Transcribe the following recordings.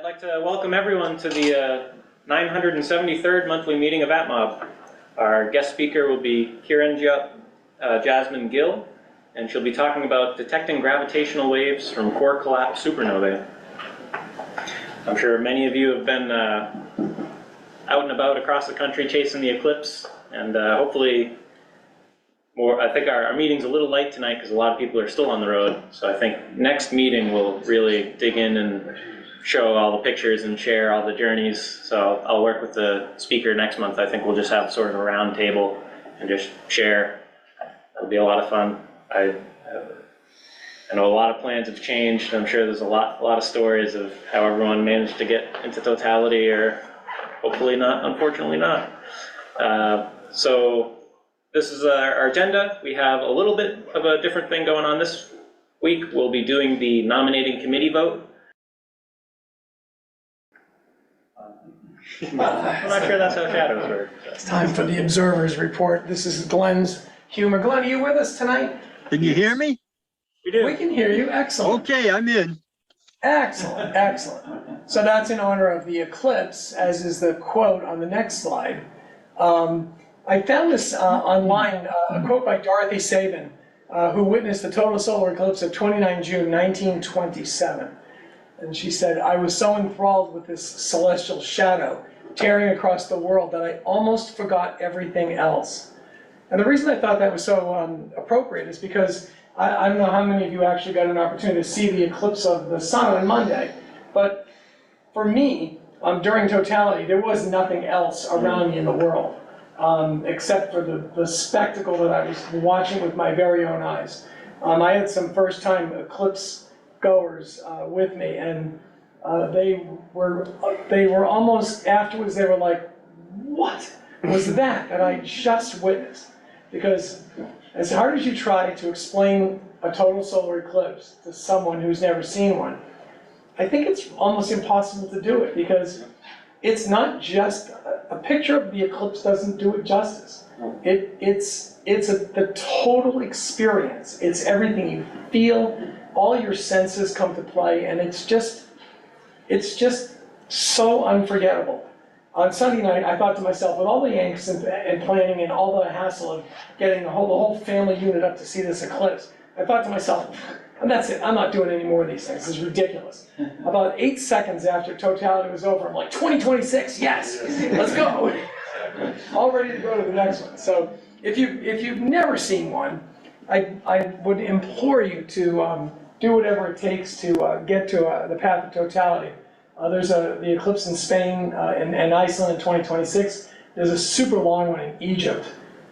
I'd like to welcome everyone to the 973rd monthly meeting of ATMoB. Our guest speaker will be Kiranjyot, Jasmine Gill, and she'll be talking about detecting gravitational waves from core collapse supernovae. I'm sure many of you have been out and about across the country chasing the eclipse, and hopefully more. I think our meeting's a little light tonight because a lot of people are still on the road, so I think next meeting we'll really dig in and show all the pictures and share all the journeys. So I'll work with the speaker next month. I think we'll just have sort of a round table and just share. That'll be a lot of fun. I know a lot of plans have changed. I'm sure there's a lot of stories of how everyone managed to get into totality, or hopefully not, unfortunately not. So this is our agenda. We have a little bit of a different thing going on this week. We'll be doing the nominating committee vote. I'm not sure that's how shadows work. It's time for the observer's report. This is Glenn's humor. Glenn, are you with us tonight? Can you hear me? We do. We can hear you. Excellent. Okay, I'm in. Excellent, excellent. So that's in honor of the eclipse, as is the quote on the next slide. I found this online, a quote by Dorothy Sabin, who witnessed the total solar eclipse of 29 June 1927. And she said, "I was so enthralled with this celestial shadow tearing across the world that I almost forgot everything else." And the reason I thought that was so appropriate is because I don't know how many of you actually got an opportunity to see the eclipse of the sun on Monday, but for me, during totality, there was nothing else around me in the world, except for the spectacle that I was watching with my very own eyes. I had some first-time eclipse goers with me, and they were almost afterwards. They were like, "What was that I just witnessed?" Because as hard as you try to explain a total solar eclipse to someone who's never seen one, I think it's almost impossible to do it, because it's not just a picture of the eclipse doesn't do it justice. It's the total experience. It's everything you feel. All your senses come to play, and it's just so unforgettable. On Sunday night, I thought to myself, with all the angst and planning and all the hassle of getting the whole family unit up to see this eclipse, I thought to myself, and that's it, I'm not doing any more of these things, this is ridiculous. About 8 seconds after totality was over, I'm like, 2026, yes, let's go. All ready to go to the next one. So if you've never seen one, I would implore you to do whatever it takes to get to the path of totality. There's the eclipse in Spain and Iceland in 2026. There's a super long one in Egypt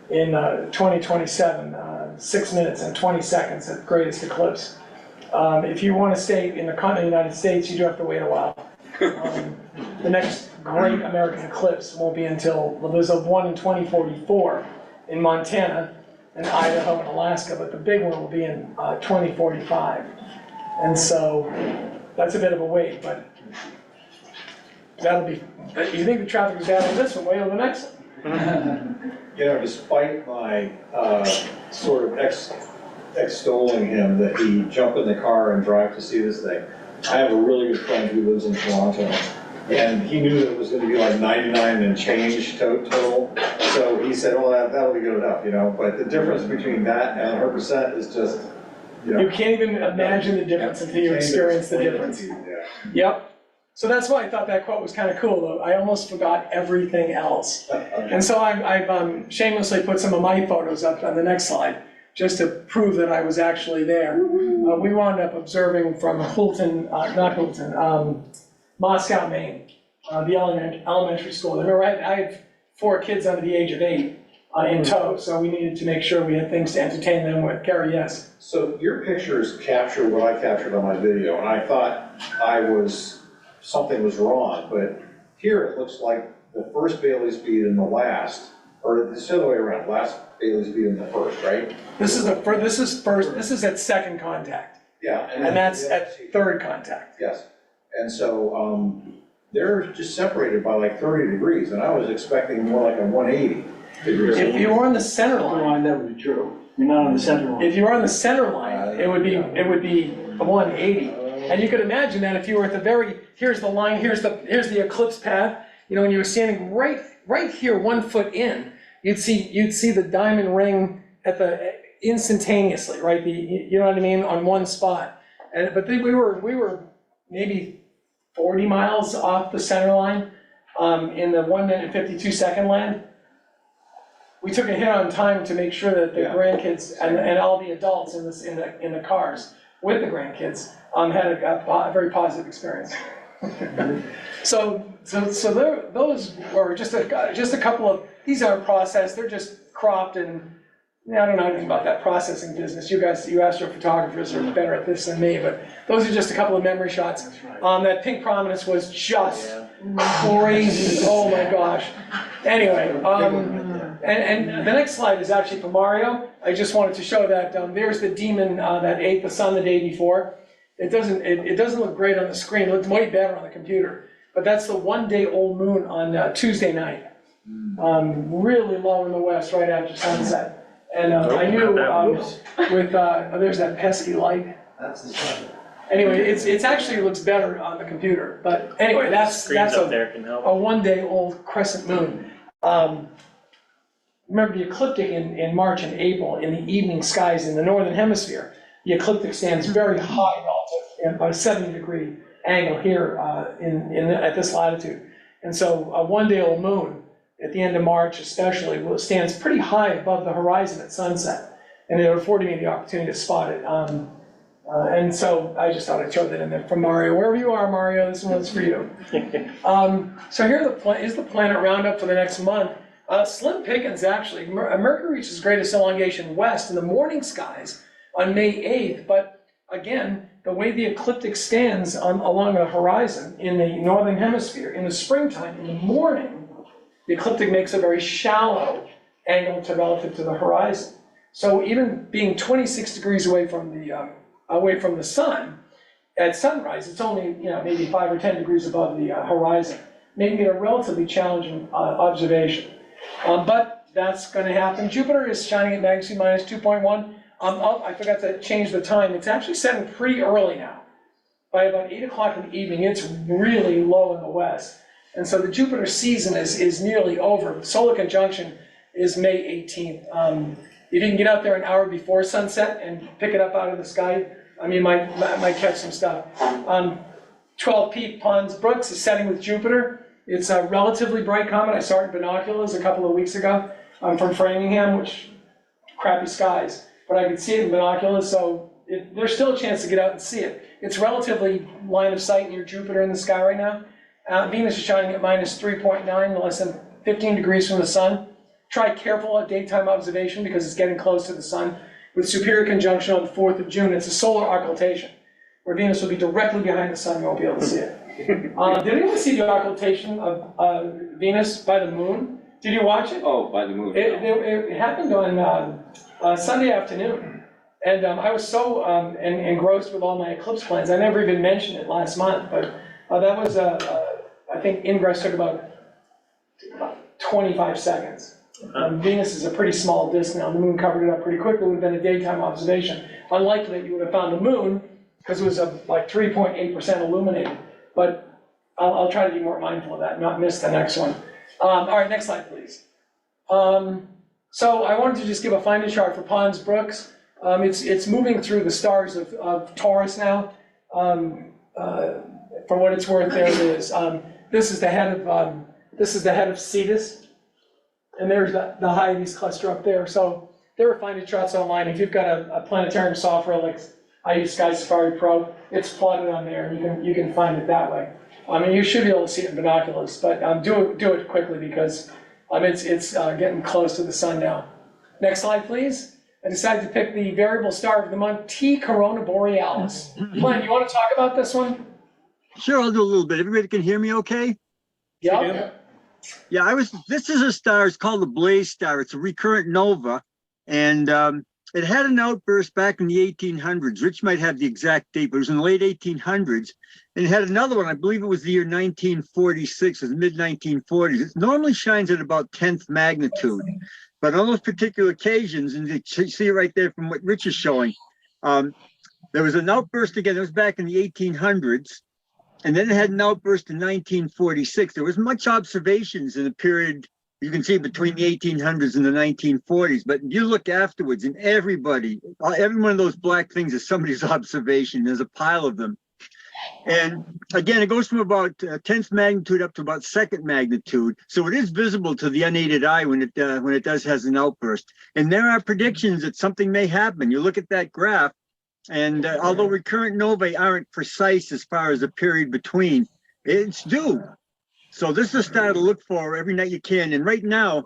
in 2027, 6 minutes and 20 seconds at greatest eclipse. If you want to stay in the continental United States, you do have to wait a while. The next great American eclipse won't be until, well, there's one in 2044 in Montana and Idaho and Alaska, but the big one will be in 2045. And so that's a bit of a wait, but that'll be, you think the traffic is bad on this one, wait till the next one. You know, despite my sort of extolling him that he jump in the car and drive to see this thing, I have a really good friend who lives in Toronto, and he knew that it was going to be like 99 and change total, so he said, "Well, that'll be good enough," you know. But the difference between that and 100% is just, you know. You can't even imagine the difference until you experience the difference. Yeah. Yep. So that's why I thought that quote was kind of cool, though. I almost forgot everything else. And so I've shamelessly put some of my photos up on the next slide, just to prove that I was actually there. We wound up observing from Moscow, Maine, the elementary school. Remember, I have 4 kids under the age of 8 in tow, so we needed to make sure we had things to entertain them with. Gary, yes? So your pictures capture what I captured on my video, and I thought something was wrong, but here it looks like the first Bailey speed and the last, or it's the other way around, last Bailey speed and the first, right? This is at second contact. Yeah. And that's at third contact. Yes. And so they're just separated by like 30 degrees, and I was expecting more like a 180 degrees. If you were on the center line, that would be true. You're not on the center line. If you were on the center line, it would be a 180. And you could imagine that if you were at the here's the line, here's the eclipse path, you know, and you were standing right here, 1 foot in, you'd see the diamond ring at instantaneously, right? You know what I mean, on one spot. But then we were maybe 40 miles off the center line in the 1 minute 52 second land. We took a hit on time to make sure that the grandkids and all the adults in the cars with the grandkids had a very positive experience. So those were just a couple of, these aren't processed, they're just cropped, and I don't know anything about that processing business. You astrophotographers are better at this than me, but those are just a couple of memory shots. That pink prominence was just crazy, oh my gosh. Anyway, and the next slide is actually for Mario. I just wanted to show that there's the demon that ate the sun the day before. It doesn't look great on the screen, it looks way better on the computer. But that's the 1 day old moon on Tuesday night. Really low in the west, right after sunset. And I knew there's that pesky light. Anyway, it actually looks better on the computer. But anyway, that's a 1 day old crescent moon. Remember the ecliptic in March and April in the evening skies in the northern hemisphere. The ecliptic stands very high relative, about a 70-degree angle here at this latitude. And so a 1 day old moon at the end of March especially stands pretty high above the horizon at sunset. And it afforded me the opportunity to spot it. And so I just thought I'd throw that in there for Mario. Wherever you are, Mario, this one's for you. So here is the planet roundup for the next month. Slim pickings, actually. Mercury reaches greatest elongation west in the morning skies on May 8th, but again, the way the ecliptic stands along the horizon in the northern hemisphere, in the springtime, in the morning, the ecliptic makes a very shallow angle relative to the horizon. So even being 26 degrees away from the sun, at sunrise, it's only maybe 5 or 10 degrees above the horizon, making it a relatively challenging observation. But that's going to happen. Jupiter is shining at magnitude minus 2.1. I forgot to change the time. It's actually setting pretty early now. By about 8 o'clock in the evening, it's really low in the west. And so the Jupiter season is nearly over. The solar conjunction is May 18th. If you can get out there an hour before sunset and pick it up out of the sky, I mean, might catch some stuff. 12 Peak Pons Brooks is setting with Jupiter. It's a relatively bright comet. I saw it in binoculars a couple of weeks ago. I'm from Framingham, which crappy skies, but I could see it in binoculars, so there's still a chance to get out and see it. It's relatively line of sight near Jupiter in the sky right now. Venus is shining at minus 3.9, less than 15 degrees from the sun. Try careful at daytime observation because it's getting close to the sun. With superior conjunction on the 4th of June, it's a solar occultation, where Venus will be directly behind the sun, you won't be able to see it. Did anyone see the occultation of Venus by the moon? Did you watch it? Oh, by the moon. It happened on Sunday afternoon, and I was so engrossed with all my eclipse plans, I never even mentioned it last month, but that was, I think ingress took about 25 seconds. Venus is a pretty small disk now. The moon covered it up pretty quickly. It would have been a daytime observation. Unlikely that you would have found the moon because it was like 3.8% illuminated. But I'll try to be more mindful of that and not miss the next one. All right, next slide, please. So I wanted to just give a finder chart for Pons Brooks. It's moving through the stars of Taurus now. For what it's worth, there it is. This is the head of Cetus. And there's the Hyades cluster up there. So there are finding shots online. If you've got a planetarium software like I use Sky Safari Pro, it's plotted on there, and you can find it that way. I mean, you should be able to see it in binoculars, but do it quickly because it's getting close to the sun now. Next slide, please. I decided to pick the variable star of the month, T Corona Borealis. Glenn, you want to talk about this one? Sure, I'll do a little bit. Everybody can hear me okay? Yeah. Yeah, this is a star, it's called the Blaze Star. It's a recurrent nova, and it had an outburst back in the 1800s. Rich might have the exact date, but it was in the late 1800s. And it had another one, I believe it was the year 1946, it was mid-1940s. It normally shines at about 10th magnitude, but on those particular occasions, and you see right there from what Rich is showing, There was an outburst again. It was back in the 1800s. And then it had an outburst in 1946. There was much observations in the period, you can see, between the 1800s and the 1940s. But you look afterwards, and every one of those black things is somebody's observation. There's a pile of them. And again, it goes from about 10th magnitude up to about 2nd magnitude. So it is visible to the unaided eye when it has an outburst. And there are predictions that something may happen. You look at that graph, and although recurrent novae aren't precise as far as the period between, it's due. So this is a star to look for every night you can. And right now,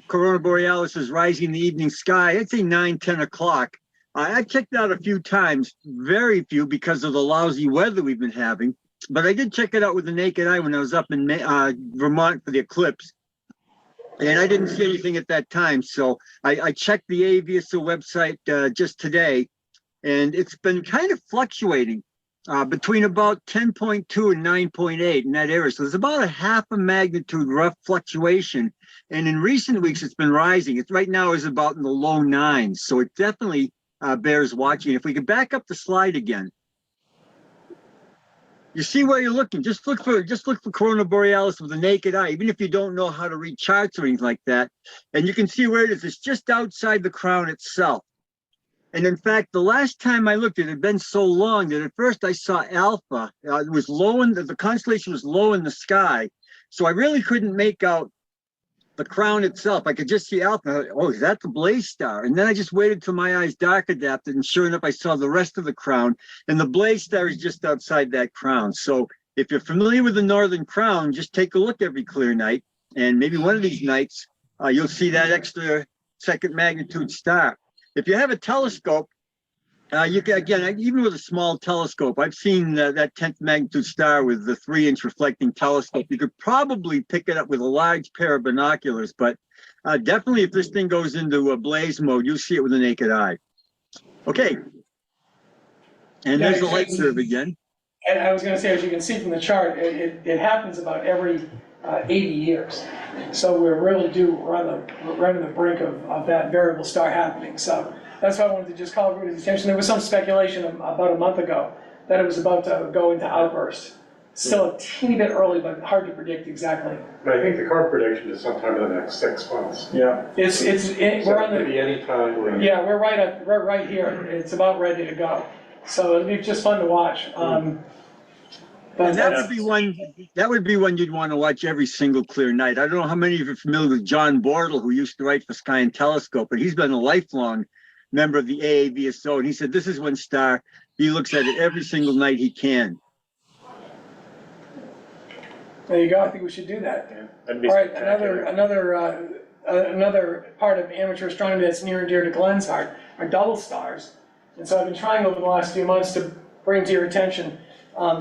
Corona Borealis is rising in the evening sky. I'd say 9, 10 o'clock. I checked out a few times, very few because of the lousy weather we've been having. But I did check it out with the naked eye when I was up in Vermont for the eclipse. And I didn't see anything at that time. So I checked the AVSO website just today. And it's been kind of fluctuating between about 10.2 and 9.8 in that area. So there's about a half a magnitude rough fluctuation. And in recent weeks, it's been rising. It right now is about in the low 9s. So it definitely bears watching. If we could back up the slide again, you see where you're looking. Just look for Corona Borealis with the naked eye, even if you don't know how to read charts or anything like that. And you can see where it is. It's just outside the crown itself. And in fact, the last time I looked, it had been so long that at first I saw Alpha. It was low in the constellation was low in the sky, so I really couldn't make out the crown itself. I could just see Alpha. Oh, is that the Blaze Star? And then I just waited till my eyes dark adapted, and sure enough, I saw the rest of the crown. And the Blaze Star is just outside that crown. So if you're familiar with the Northern Crown, just take a look every clear night, and maybe one of these nights you'll see that extra 2nd magnitude star. If you have a telescope, you can, again, even with a small telescope, I've seen that 10th magnitude star with the 3-inch reflecting telescope. You could probably pick it up with a large pair of binoculars, but definitely if this thing goes into a blaze mode, you'll see it with the naked eye. Okay. And there's the light curve again. And I was going to say, as you can see from the chart, it happens about every 80 years. So we're really due right on the brink of that variable star happening. So that's why I wanted to just call everybody's attention. There was some speculation about a month ago that it was about to go into outburst. Still a teeny bit early, but hard to predict exactly. But I think the current prediction is sometime in the next 6 months. Yeah. We're on the, maybe any time. Like, yeah, we're right here. It's about ready to go. So it'll be just fun to watch. And that would be one you'd want to watch every single clear night. I don't know how many of you are familiar with John Bortle, who used to write for Sky and Telescope, but he's been a lifelong member of the AAVSO, and he said this is one star he looks at it every single night he can. There you go. I think we should do that. Yeah, that'd be all right, spectacular. another part of amateur astronomy that's near and dear to Glenn's heart are double stars. And so I've been trying over the last few months to bring to your attention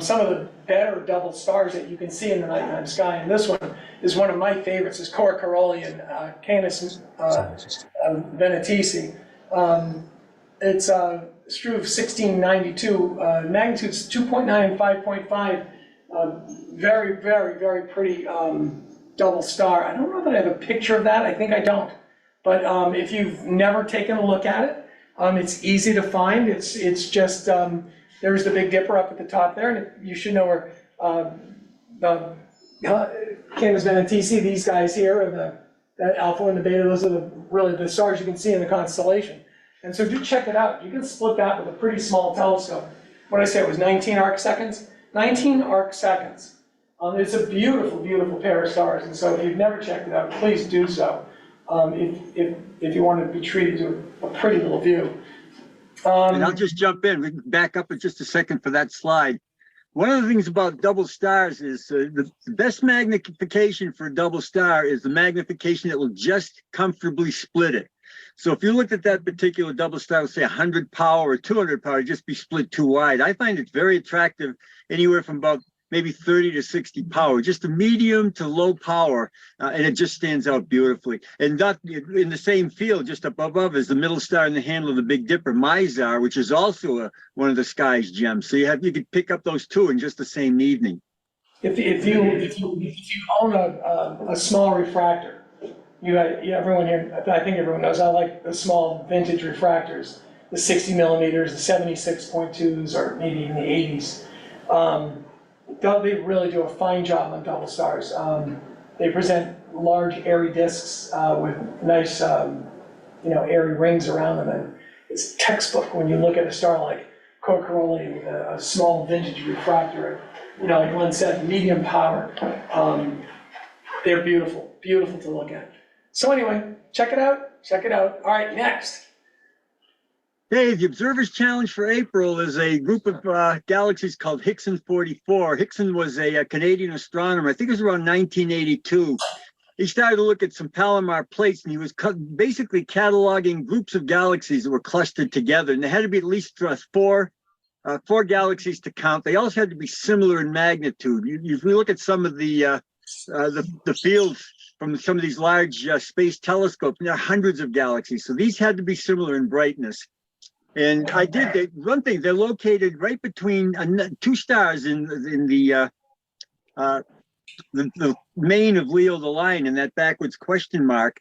some of the better double stars that you can see in the nighttime sky. And this one is one of my favorites, is Cor Carolian, Canis Venatici. It's Struve 1692, magnitudes 2.9 and 5.5. Very, very, very pretty double star. I don't know that I have a picture of that. I think I don't. But if you've never taken a look at it, it's easy to find. It's just, there's the Big Dipper up at the top there, and you should know where the Canis Venatici, these guys here, are the Alpha and the Beta. Those are really the stars you can see in the constellation. And so do check it out. You can split that with a pretty small telescope. What did I say, it was 19 arc seconds? 19 arc seconds. It's a beautiful, beautiful pair of stars. And so if you've never checked it out, please do so. If you want to be treated to a pretty little view. And I'll just jump in. We can back up in just a second for that slide. One of the things about double stars is the best magnification for a double star is the magnification that will just comfortably split it. So if you looked at that particular double star, let's say 100 power or 200 power, just be split too wide. I find it very attractive anywhere from about maybe 30 to 60 power, just a medium to low power, and it just stands out beautifully. And that, in the same field, just up above, is the middle star in the handle of the Big Dipper, Mizar, which is also one of the sky's gems. So you could pick up those two in just the same evening. If you own a small refractor, everyone here, I think everyone knows I like the small vintage refractors. the 60 millimeters, the 76.2s, or maybe even the 80s. They really do a fine job on double stars. They present large airy disks with nice, airy rings around them, and it's textbook when you look at a star like Coriolis with a small vintage refractor, like Glenn said, medium power. They're beautiful, beautiful to look at. So anyway, check it out, check it out. All right, next. Hey, the Observer's Challenge for April is a group of galaxies called Hickson 44. Hickson was a Canadian astronomer. I think it was around 1982. He started to look at some Palomar plates, and he was basically cataloging groups of galaxies that were clustered together. And there had to be at least four galaxies to count. They also had to be similar in magnitude. If we look at some of the fields from some of these large space telescopes, there are hundreds of galaxies. So these had to be similar in brightness. And one thing, they're located right between two stars in the main of Leo the Lion, in that backwards question mark.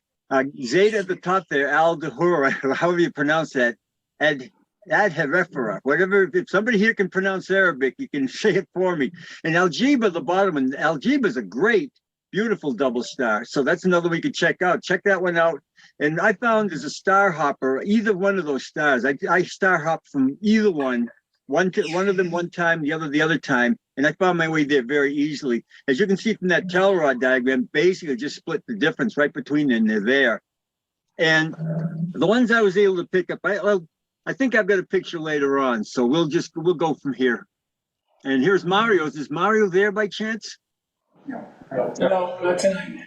Zeta at the top there, Aldehura, however you pronounce that, Adherefera, whatever. If somebody here can pronounce Arabic, you can say it for me. And Algeba at the bottom, and Algeba is a great, beautiful double star. So that's another we could check out. Check that one out. And I found there's a star hopper, either one of those stars. I star hopped from either one of them one time, the other time, and I found my way there very easily. As you can see from that Telrod diagram, basically just split the difference right between them, and they're there. And the ones I was able to pick up, I think I've got a picture later on, so we'll go from here. And here's Mario's. Is Mario there by chance? No, not tonight.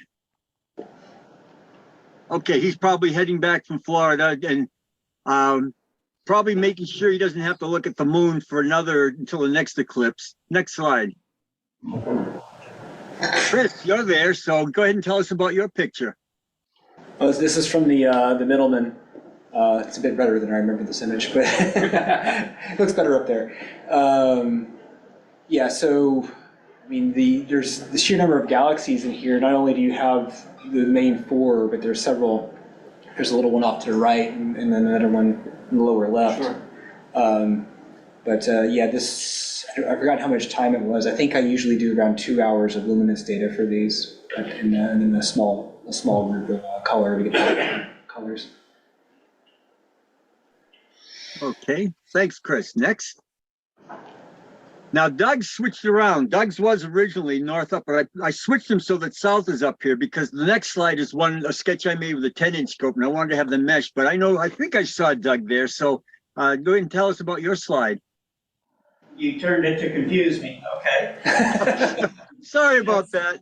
Okay, he's probably heading back from Florida, and probably making sure he doesn't have to look at the moon for until the next eclipse. Next slide. Chris, you're there, so go ahead and tell us about your picture. Oh, this is from the Middleman. It's a bit better than I remember this image, but it looks better up there. Yeah, so I mean, there's the sheer number of galaxies in here. Not only do you have the main four, but there's several. There's a little one off to the right, and then another one in the lower left. Sure. Yeah, I forgot how much time it was. I think I usually do around 2 hours of luminance data for these, and then a small group of color to get the colors. Okay, thanks, Chris. Next. Now, Doug switched around. Doug's was originally north up, but I switched him so that south is up here because the next slide is a sketch I made with a 10-inch scope, and I wanted to have the mesh, but I think I saw Doug there, so go ahead and tell us about your slide. You turned it to confuse me, okay? Sorry about that.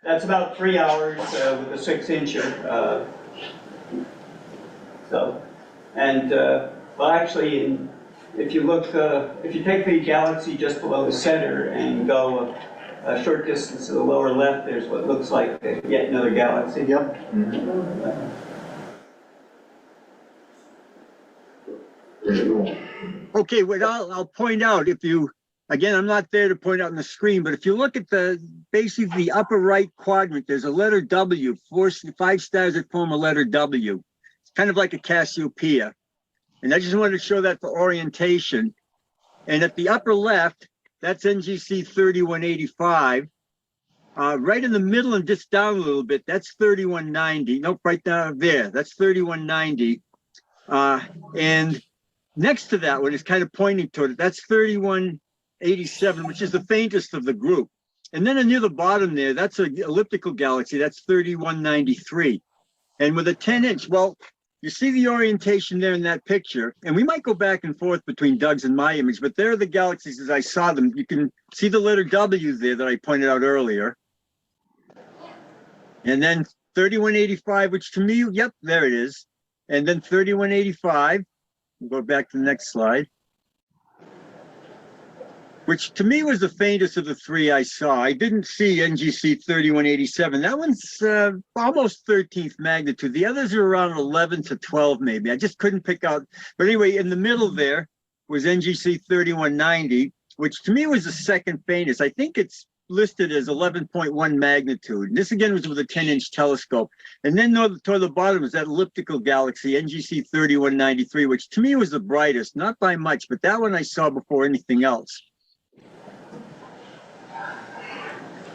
That's about 3 hours with a 6-incher. Well, actually, if you take the galaxy just below the center and go a short distance to the lower left, there's what looks like yet another galaxy. Yep. Okay, what I'll point out, again, I'm not there to point out on the screen, but if you look at basically the upper right quadrant, there's a letter W, 5 stars that form a letter W. It's kind of like a Cassiopeia. And I just wanted to show that for orientation. And at the upper left, that's NGC 3185. Right in the middle and just down a little bit, that's 3190. Nope, right down there, that's 3190. And next to that one is kind of pointing toward it. That's 3187, which is the faintest of the group. And then near the bottom there, that's an elliptical galaxy. That's 3193. And with a 10-inch, well, you see the orientation there in that picture, and we might go back and forth between Doug's and my image, but there are the galaxies as I saw them. You can see the letter W there that I pointed out earlier. And then 3185, which to me, yep, there it is. And then 3185, we'll go back to the next slide, which to me was the faintest of the three I saw. I didn't see NGC 3187. That one's almost 13th magnitude. The others are around 11 to 12 maybe. I just couldn't pick out. But anyway, in the middle there was NGC 3190, which to me was the second faintest. I think it's listed as 11.1 magnitude. And this again was with a 10-inch telescope. And then toward the bottom is that elliptical galaxy, NGC 3193, which to me was the brightest, not by much, but that one I saw before anything else.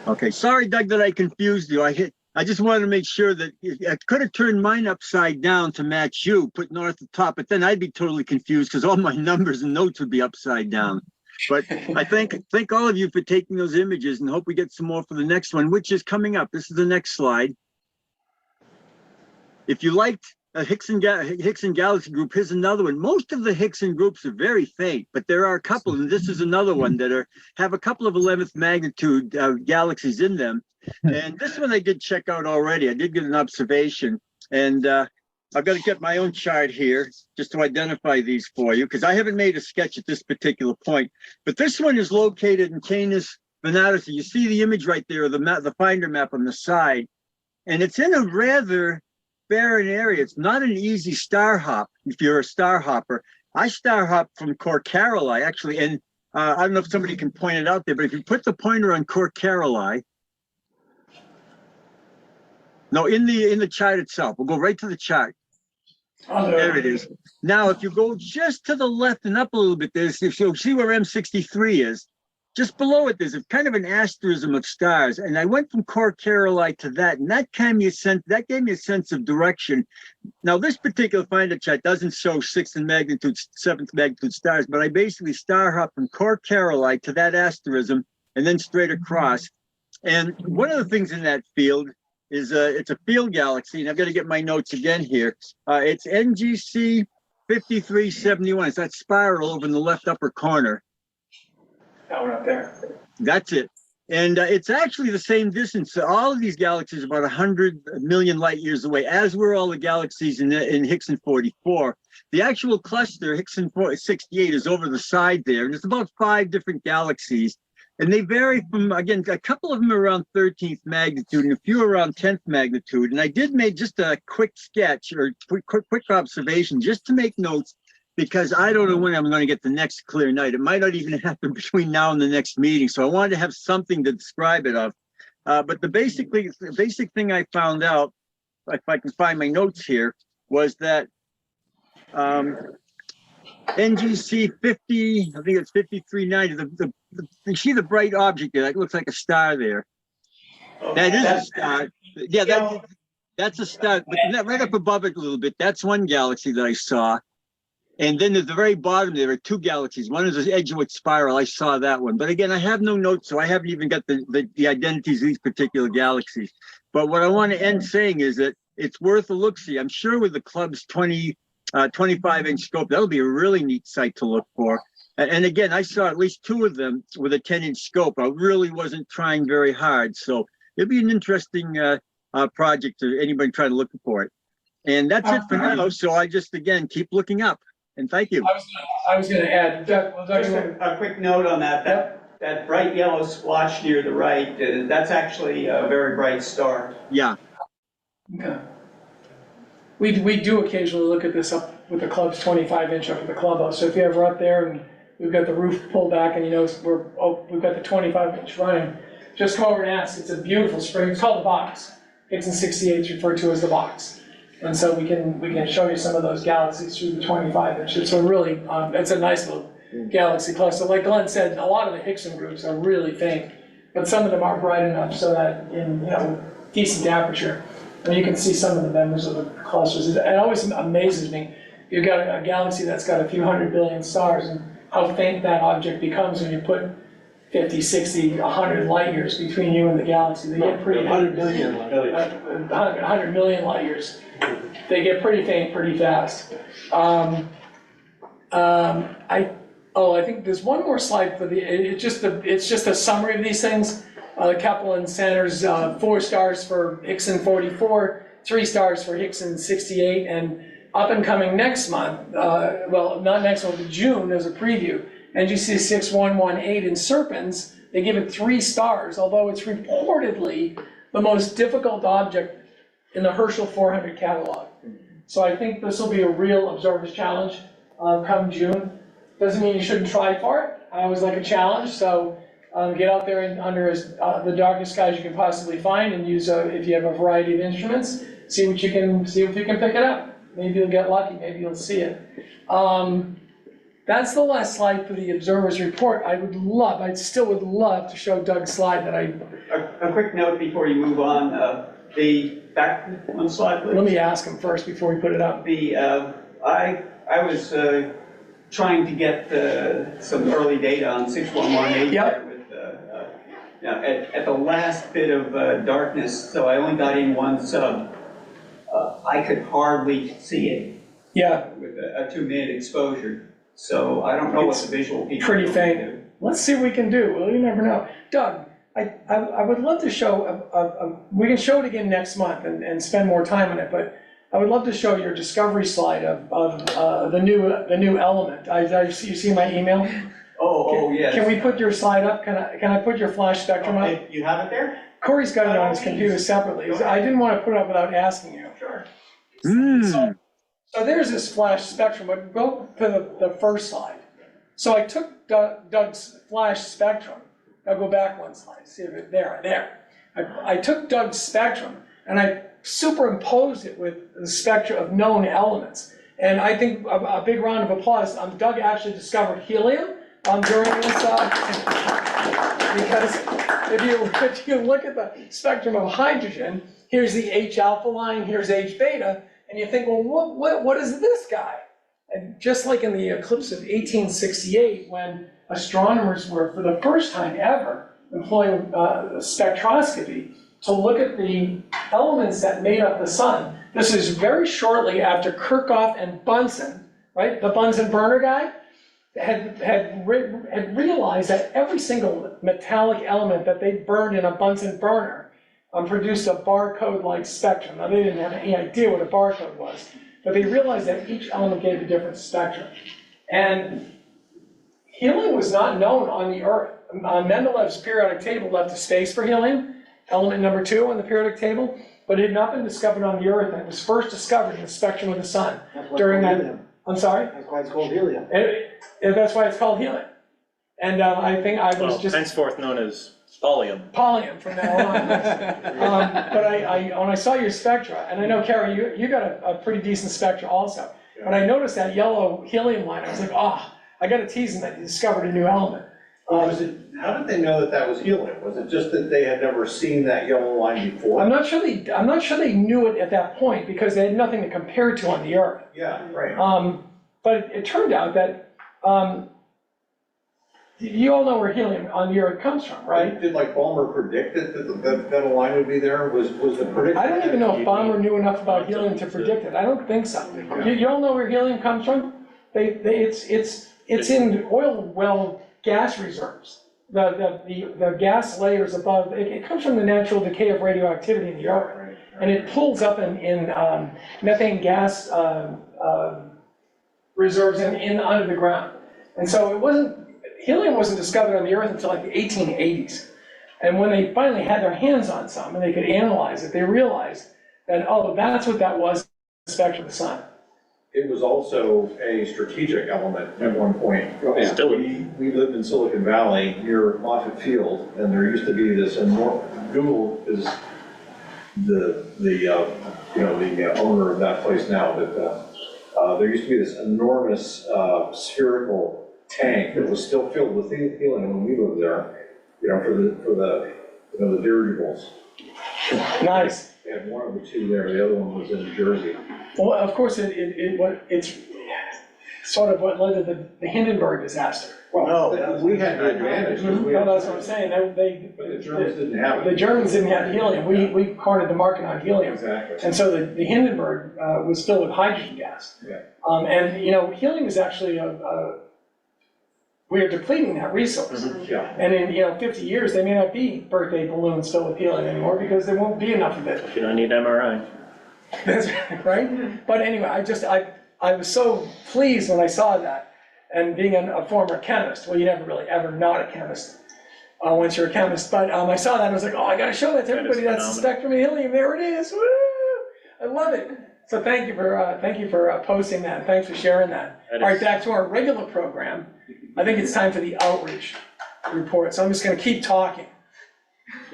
Okay, sorry, Doug, that I confused you. I just wanted to make sure that I could have turned mine upside down to match you, put north at the top, but then I'd be totally confused because all my numbers and notes would be upside down. But I thank all of you for taking those images and hope we get some more for the next one, which is coming up. This is the next slide. If you liked a Hickson Galaxy group, here's another one. Most of the Hickson groups are very faint, but there are a couple, and this is another one that have a couple of 11th magnitude galaxies in them. And this one I did check out already. I did get an observation, and I've got to get my own chart here just to identify these for you, because I haven't made a sketch at this particular point. But this one is located in Canis Venata. So you see the image right there, the finder map on the side, and it's in a rather barren area. It's not an easy star hop if you're a star hopper. I star hop from Cor Caroli, actually, and I don't know if somebody can point it out there, but if you put the pointer on Cor Caroli, no, in the chart itself, we'll go right to the chart. Oh, There it is. Now, if you go just to the left and up a little bit, if you'll see where M63 is, just below it, there's a kind of an asterism of stars. And I went from Cor Caroli to that, and that gave me a sense of direction. Now, this particular finder chart doesn't show 6th magnitude, 7th magnitude stars, but I basically star hop from Cor Caroli to that asterism and then straight across. And one of the things in that field is it's a field galaxy, and I've got to get my notes again here. It's NGC 5371. It's that spiral over in the left upper corner. That one up there. That's it. And it's actually the same distance. So all of these galaxies are about 100 million light years away, as were all the galaxies in Hickson 44. The actual cluster, Hickson 68, is over the side there, and it's about 5 different galaxies. And they vary from, again, a couple of them are around 13th magnitude and a few around 10th magnitude. And I did make just a quick sketch or quick observation just to make notes, because I don't know when I'm going to get the next clear night. It might not even happen between now and the next meeting. So I wanted to have something to describe it of. But the basic thing I found out, if I can find my notes here, was that NGC 50, I think it's 5390, you see the bright object there, that looks like a star there. That is a star. Yeah, that's a star, but right up above it a little bit, that's one galaxy that I saw. And then at the very bottom, there are 2 galaxies. One is the Edgewood spiral. I saw that one. But again, I have no notes, so I haven't even got the identities of these particular galaxies. But what I want to end saying is that it's worth a look-see. I'm sure with the club's 25-inch scope, that'll be a really neat site to look for. And again, I saw at least 2 of them with a 10-inch scope. I really wasn't trying very hard. So it'll be an interesting project to anybody trying to look for it. And that's it for now. So I just, again, keep looking up. And thank you. I was going to add, Just a quick note on that. That bright yellow splotch near the right, that's actually a very bright star. Yeah. Okay. We do occasionally look at this up with the club's 25-inch up at the clubhouse. So if you're ever up there and we've got the roof pulled back and you know we've got the 25-inch running, just come over and ask. It's a beautiful spring. It's called the box. Hickson 68 is referred to as the box. And so we can show you some of those galaxies through the 25-inch. It's a really, it's a nice little galaxy cluster. Like Glenn said, a lot of the Hickson groups are really faint, but some of them are bright enough so that in decent aperture, and you can see some of the members of the clusters. It always amazes me. You've got a galaxy that's got a few 100 billion stars, and how faint that object becomes when you put 50, 60, 100 light years between you and the galaxy. They get pretty 100 million light years. They get pretty faint pretty fast. I think there's one more slide for it's just a summary of these things. Keppel and Sanders, 4 stars for Hickson 44, 3 stars for Hickson 68, and up and coming next month, well, not next month, but June as a preview, NGC 6118 in Serpens, they give it 3 stars, although it's reportedly the most difficult object in the Herschel 400 catalog. So I think this will be a real observer's challenge come June. Doesn't mean you shouldn't try for it. I always like a challenge, so Get out there and under the darkest skies you can possibly find and use, if you have a variety of instruments, see if you can pick it up. Maybe you'll get lucky, maybe you'll see it. That's the last slide for the observer's report. I still would love to show Doug's slide that A quick note before you move on, the back one slide, please. let me ask him first before we put it up. I was trying to get some early data on 6118 Yep. there with, at the last bit of darkness, so I only got in one sub. I could hardly see it Yeah, with a 2-minute exposure, so I don't know what the visual people pretty will faint. do. Let's see what we can do. Well, you never know. Doug, I would love to show, we can show it again next month and spend more time on it, but I would love to show your discovery slide of the new element. You see my email? Oh, yes. Can we put your slide up? Can I put your flash spectrum up? You have it there? Corey's got it on his computer separately. I didn't want to put it up without asking you. Sure. So there's this flash spectrum, but go to the first slide. So I took Doug's flash spectrum. I'll go back one slide, see if it, there. I took Doug's spectrum and I superimposed it with the spectra of known elements. And I think a big round of applause. Doug actually discovered helium during this, because if you look at the spectrum of hydrogen, here's the H alpha line, here's H beta, and you think, well, what is this guy? And just like in the eclipse of 1868, when astronomers were, for the first time ever, employing spectroscopy to look at the elements that made up the sun. This is very shortly after Kirchhoff and Bunsen, right? The Bunsen burner guy had realized that every single metallic element that they burned in a Bunsen burner produced a barcode-like spectrum. Now, they didn't have any idea what a barcode was, but they realized that each element gave a different spectrum. And helium was not known on the Earth. Mendelev's periodic table left a space for helium, element number 2 on the periodic table, but it had not been discovered on the Earth, and it was first discovered in the spectrum of the sun during that. Helium. I'm sorry? That's why it's called helium. And that's why it's called helium. And I think I was just Henceforth known as polyium. polyium from now on. But when I saw your spectra, and I know, Carrie, you got a pretty decent spectra also, but I noticed that yellow helium line, I was like, I got to tease them that you discovered a new element. How did they know that was helium? Was it just that they had never seen that yellow line before? I'm not sure they knew it at that point because they had nothing to compare to on the Earth. Yeah, right. But it turned out that you all know where helium on the Earth comes from, right? Did like Balmer predict that a line would be there? Was the prediction? I don't even know if Balmer knew enough about helium to predict it. I don't think so. You all know where helium comes from? It's in oil well gas reserves. The gas layers above, it comes from the natural decay of radioactivity in the Earth. And it pulls up in methane gas reserves under the ground. And so helium wasn't discovered on the Earth until like the 1880s. And when they finally had their hands on some and they could analyze it, they realized that, that's what that was, the spectrum of the sun. It was also a strategic element at one point. Still We lived in Silicon Valley near Moffett Field, and there used to be this enormous, Google is the owner of that place now, but there used to be this enormous spherical tank that was still filled with helium when we lived there, for the dirigibles. Nice. They had one of the two there, the other one was in New Jersey. Well, of course, it's sort of what led to the Hindenburg disaster. Well, we had the advantage. because we No, had- that's what I'm saying. But the Germans didn't have The it. Germans didn't have helium. We cornered the market on helium. Exactly. And so the Hindenburg was filled with hydrogen gas. Yeah. And helium is actually we are depleting that resource. Yeah. And in 50 years, there may not be birthday balloons filled with helium anymore because there won't be enough of it. You don't need MRI. That's right. But anyway, I was so pleased when I saw that. And being a former chemist, well, you never really ever not a chemist once you're a chemist. But I saw that and I was like, I got to show that to everybody. That's the spectrum of helium. There it is. Woo! I love it. So thank you for posting that. Thanks for sharing that. All right, back to our regular program. I think it's time for the outreach. report, so I'm just gonna keep talking.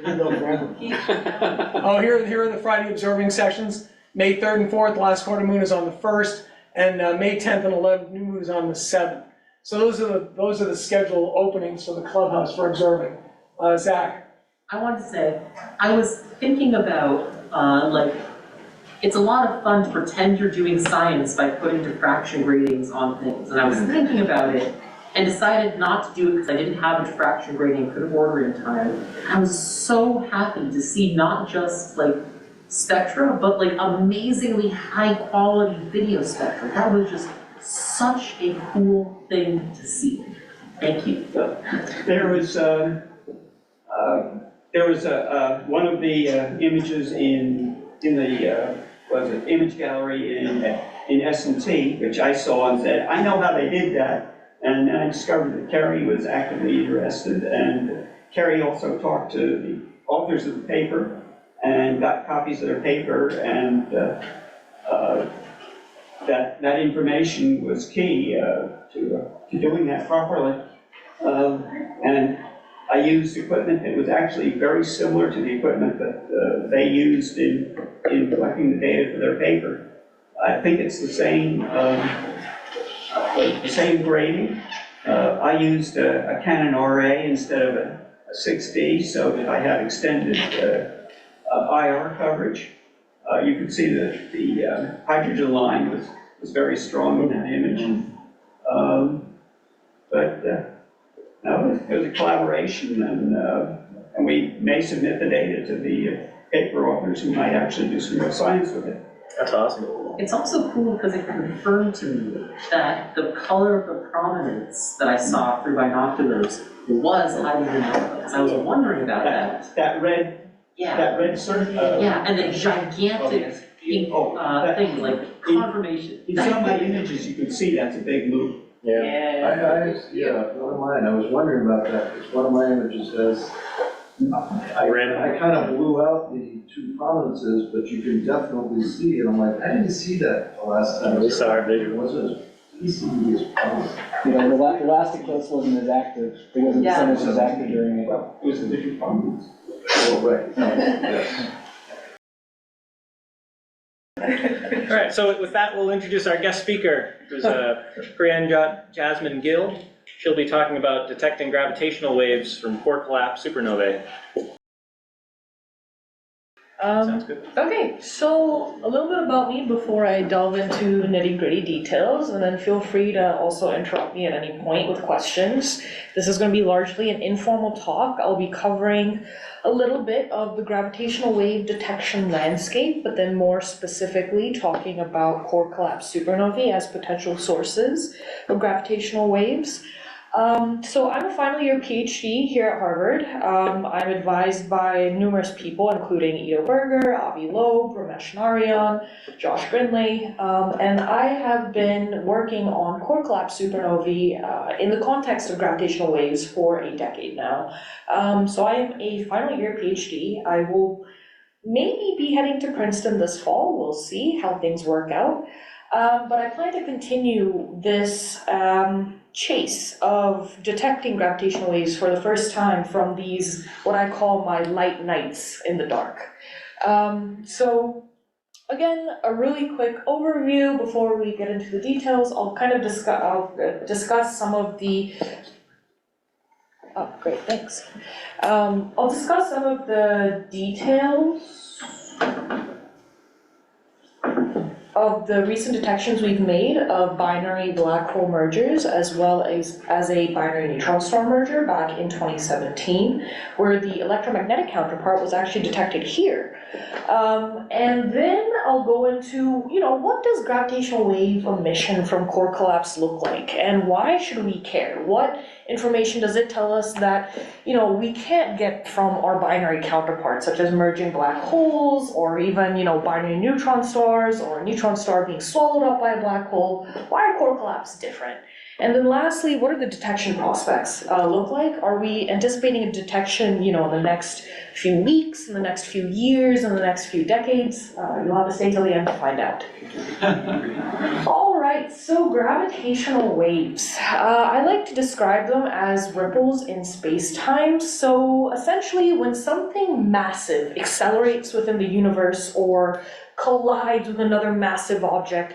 Oh, here are the Friday observing sessions. May 3rd and 4th, last quarter moon is on the 1st, and May 10th and 11th, new moon is on the 7th. So those are the scheduled openings for the clubhouse for observing. Zach? I wanted to say, I was thinking about, it's a lot of fun to pretend you're doing science by putting diffraction gratings on things. And I was thinking about it and decided not to do it because I didn't have a diffraction grating, couldn't order it in time. I was so happy to see not just spectra, but amazingly high quality video spectra. That was just such a cool thing to see. Thank you. There was one of the images in the image gallery in S&T, which I saw and said, I know how they did that. And then I discovered that Kerry was actively interested, and Kerry also talked to the authors of the paper and got copies of their paper, and that information was key to doing that properly. And I used equipment that was actually very similar to the equipment that they used in collecting the data for their paper. I think it's the same grading. I used a Canon RA instead of a 6D, so that I had extended IR coverage. You could see that the hydrogen line was very strong in that image. No, it was a collaboration, and we may submit the data to the paper authors who might actually do some real science with it. That's awesome. It's also cool because it confirmed to me that the color of the prominence that I saw through binoculars was hydrogen alpha, because I was wondering about that. That red, Yeah, that red circle. yeah, and the gigantic thing, confirmation. In some of my images, you can see that's a big loop. Yeah. One of mine, I was wondering about that, because one of my images says, I kind of blew out the two prominences, but you can definitely see, and I'm like, I didn't see that the last time. We saw our vision. It wasn't as easy as prominent. The last eclipse wasn't as active, because the sun was as active during it. Well, it was the different prominence. Oh, right. Yes. All right, so with that, we'll introduce our guest speaker, who's Kiranjyot Jasmin Gill. She'll be talking about detecting gravitational waves from core collapse supernovae. Sounds good. Okay, so a little bit about me before I delve into nitty-gritty details, and then feel free to also interrupt me at any point with questions. This is going to be largely an informal talk. I'll be covering a little bit of the gravitational wave detection landscape, but then more specifically talking about core collapse supernovae as potential sources of gravitational waves. So I'm a final year PhD here at Harvard. I'm advised by numerous people, including Ido Berger, Avi Loeb, Ramesh Narayan, Josh Brindley, and I have been working on core collapse supernovae in the context of gravitational waves for a decade now. So I am a final year PhD. I will maybe be heading to Princeton this fall. We'll see how things work out. But I plan to continue this chase of detecting gravitational waves for the first time from these, what I call my light nights in the dark. So again, a really quick overview before we get into the details. I'll kind of discuss some of the, oh great, thanks. I'll discuss some of the details of the recent detections we've made of binary black hole mergers, as well as a binary neutron star merger back in 2017, where the electromagnetic counterpart was actually detected here. And then I'll go into, what does gravitational wave emission from core collapse look like, and why should we care? What information does it tell us that, we can't get from our binary counterparts, such as merging black holes, or even, binary neutron stars, or a neutron star being swallowed up by a black hole? Why are core collapse different? And then lastly, what are the detection prospects look like? Are we anticipating a detection, in the next few weeks, in the next few years, in the next few decades? You'll have to stay till the end to find out. All right, so gravitational waves. I like to describe them as ripples in space-time. So essentially, when something massive accelerates within the universe or collides with another massive object,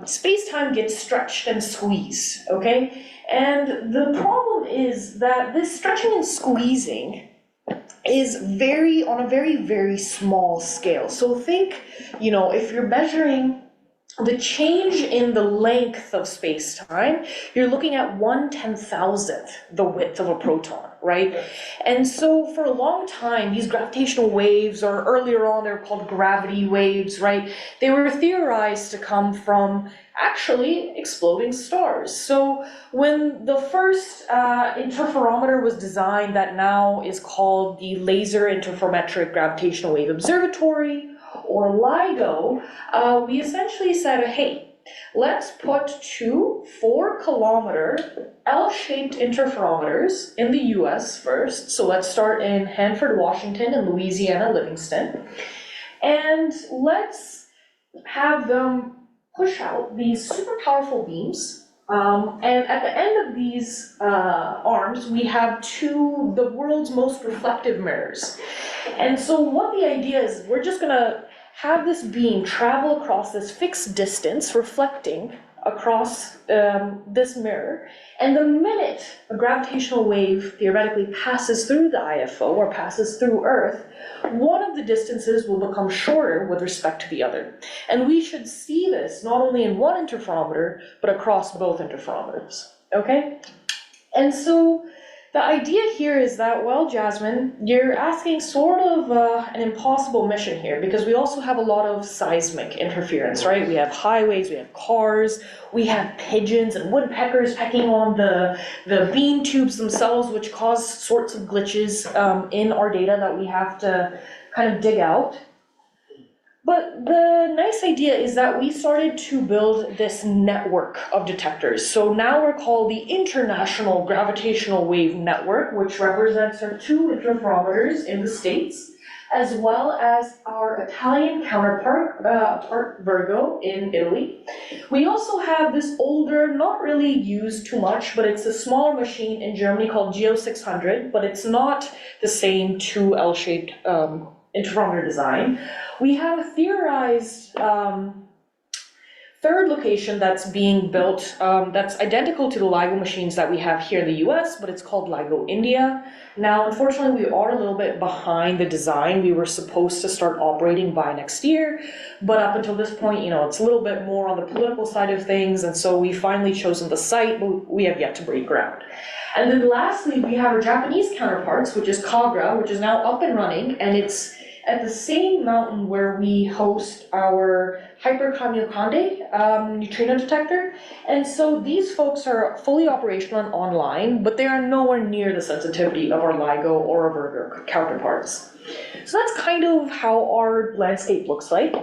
space-time gets stretched and squeezed, okay? And the problem is that this stretching and squeezing is on a very, very small scale. So think, if you're measuring the change in the length of space-time, you're looking at 1/10,000th the width of a proton, right? And so for a long time, these gravitational waves, or earlier on they're called gravity waves, right? They were theorized to come from actually exploding stars. So when the first interferometer was designed that now is called the Laser Interferometric Gravitational Wave Observatory, or LIGO, we essentially said, hey, let's put two 4-kilometer L-shaped interferometers in the US first. So let's start in Hanford, Washington, and Louisiana, Livingston. And let's have them push out these super powerful beams. And at the end of these arms, we have the world's most reflective mirrors. And so what the idea is, we're just gonna have this beam travel across this fixed distance, reflecting across this mirror, and the minute a gravitational wave theoretically passes through the IFO or passes through Earth, one of the distances will become shorter with respect to the other. And we should see this not only in one interferometer, but across both interferometers, okay? And so the idea here is that, well, Jasmine, you're asking sort of an impossible mission here, because we also have a lot of seismic interference, right? We have highways, we have cars, we have pigeons and woodpeckers pecking on the beam tubes themselves, which cause sorts of glitches in our data that we have to kind of dig out. But the nice idea is that we started to build this network of detectors. So now we're called the International Gravitational Wave Network, which represents our 2 interferometers in the States, as well as our Italian counterpart, Virgo, in Italy. We also have this older, not really used too much, but it's a smaller machine in Germany called Gill 600, but it's not the same 2 L-shaped interferometer design. We have a theorized third location that's being built that's identical to the LIGO machines that we have here in the US, but it's called LIGO India. Now, unfortunately, we are a little bit behind the design. We were supposed to start operating by next year, but up until this point, it's a little bit more on the political side of things, and so we finally chosen the site, but we have yet to break ground. And then lastly, we have our Japanese counterparts, which is Kagra, which is now up and running, and it's at the same mountain where we host our Hyperkamiokande neutrino detector. And so these folks are fully operational and online, but they are nowhere near the sensitivity of our LIGO or our Virgo counterparts. So that's kind of how our landscape looks like.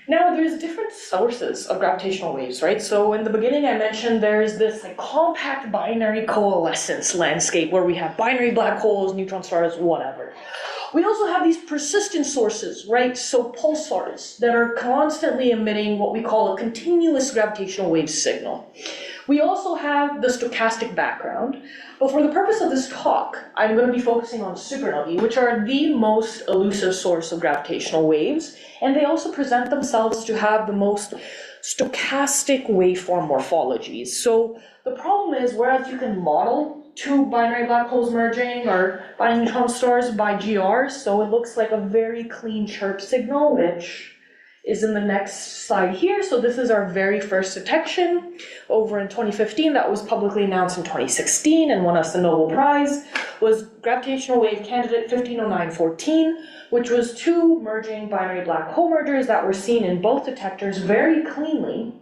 Now, there's different sources of gravitational waves, right? So in the beginning, I mentioned there's this compact binary coalescence landscape where we have binary black holes, neutron stars, whatever. We also have these persistent sources, right? So pulsars that are constantly emitting what we call a continuous gravitational wave signal. We also have the stochastic background, but for the purpose of this talk, I'm going to be focusing on supernovae, which are the most elusive source of gravitational waves, and they also present themselves to have the most stochastic waveform morphologies. So the problem is, whereas you can model 2 binary black holes merging or binary neutron stars by GR, so it looks like a very clean chirp signal, which is in the next slide here. So this is our very first detection over in 2015 that was publicly announced in 2016 and won us the Nobel Prize, was gravitational wave candidate 150914, which was 2 merging binary black hole mergers that were seen in both detectors very cleanly.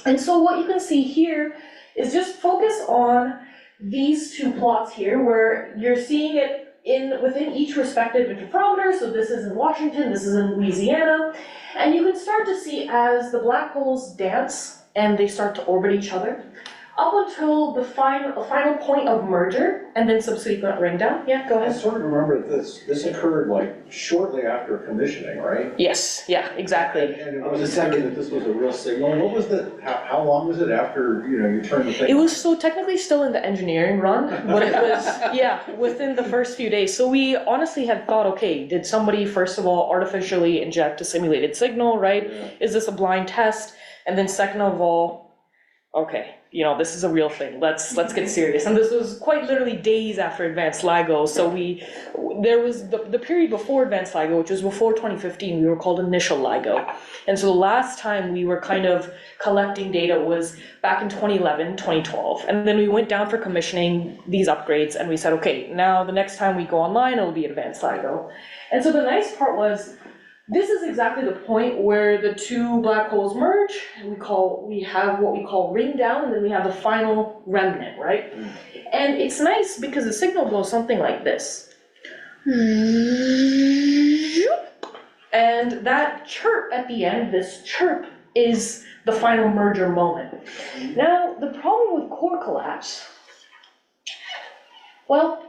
And so what you can see here is just focus on these 2 plots here where you're seeing it within each respective interferometer. So this is in Washington, this is in Louisiana, and you can start to see as the black holes dance and they start to orbit each other, up until the final point of merger and then subsequent ring down. Yeah, go I ahead. sort of remember this occurred like shortly after commissioning, right? Yes, yeah, exactly. And it was clear that this was a real signal. What was how long was it after, you turned the thing? It was so technically still in the engineering run, but it was, yeah, within the first few days. So we honestly had thought, okay, did somebody first of all artificially inject a simulated signal, right? Yeah. Is this a blind test? And then second of all, okay, this is a real thing. Let's get serious. And this was quite literally days after advanced LIGO. So there was the period before advanced LIGO, which was before 2015, we were called initial LIGO. And so the last time we were kind of collecting data was back in 2011, 2012. And then we went down for commissioning these upgrades and we said, okay, now the next time we go online, it'll be advanced LIGO. And so the nice part was, this is exactly the point where the two black holes merge. We have what we call ring down, and then we have the final remnant, right? And it's nice because the signal goes something like this. And that chirp at the end, this chirp, is the final merger moment. Now, the problem with core collapse, well,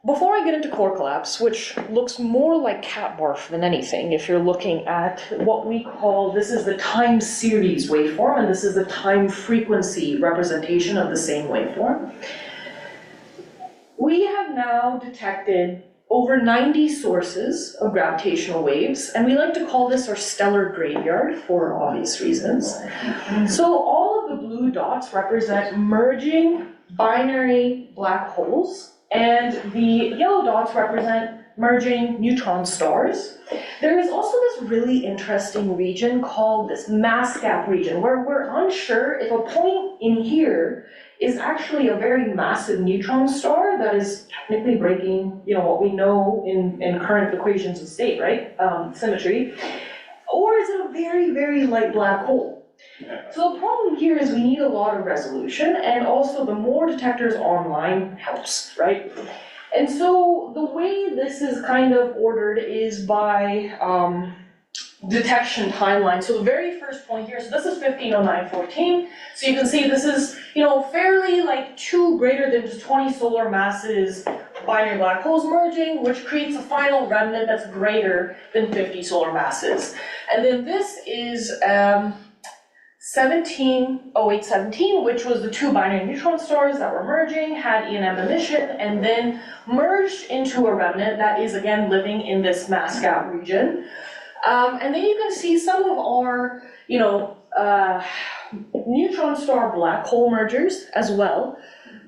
before I get into core collapse, which looks more like cat barf than anything, if you're looking at what we call, this is the time series waveform, and this is the time frequency representation of the same waveform. We have now detected over 90 sources of gravitational waves, and we like to call this our stellar graveyard for obvious reasons. So all of the blue dots represent merging binary black holes, and the yellow dots represent merging neutron stars. There is also this really interesting region called this mass gap region, where we're unsure if a point in here is actually a very massive neutron star that is technically breaking, what we know in current equations of state, right? Symmetry. Or is it a very, very light black hole? So the problem here is we need a lot of resolution, and also the more detectors online helps, right? And so the way this is kind of ordered is by detection timeline. So the very first point here, so this is 150914. So you can see this is, fairly like 2 greater than just 20 solar masses binary black holes merging, which creates a final remnant that's greater than 50 solar masses. And then this is 170817, which was the 2 binary neutron stars that were merging, had E&M emission, and then merged into a remnant that is again living in this mass gap region. And then you can see some of our, neutron star black hole mergers as well.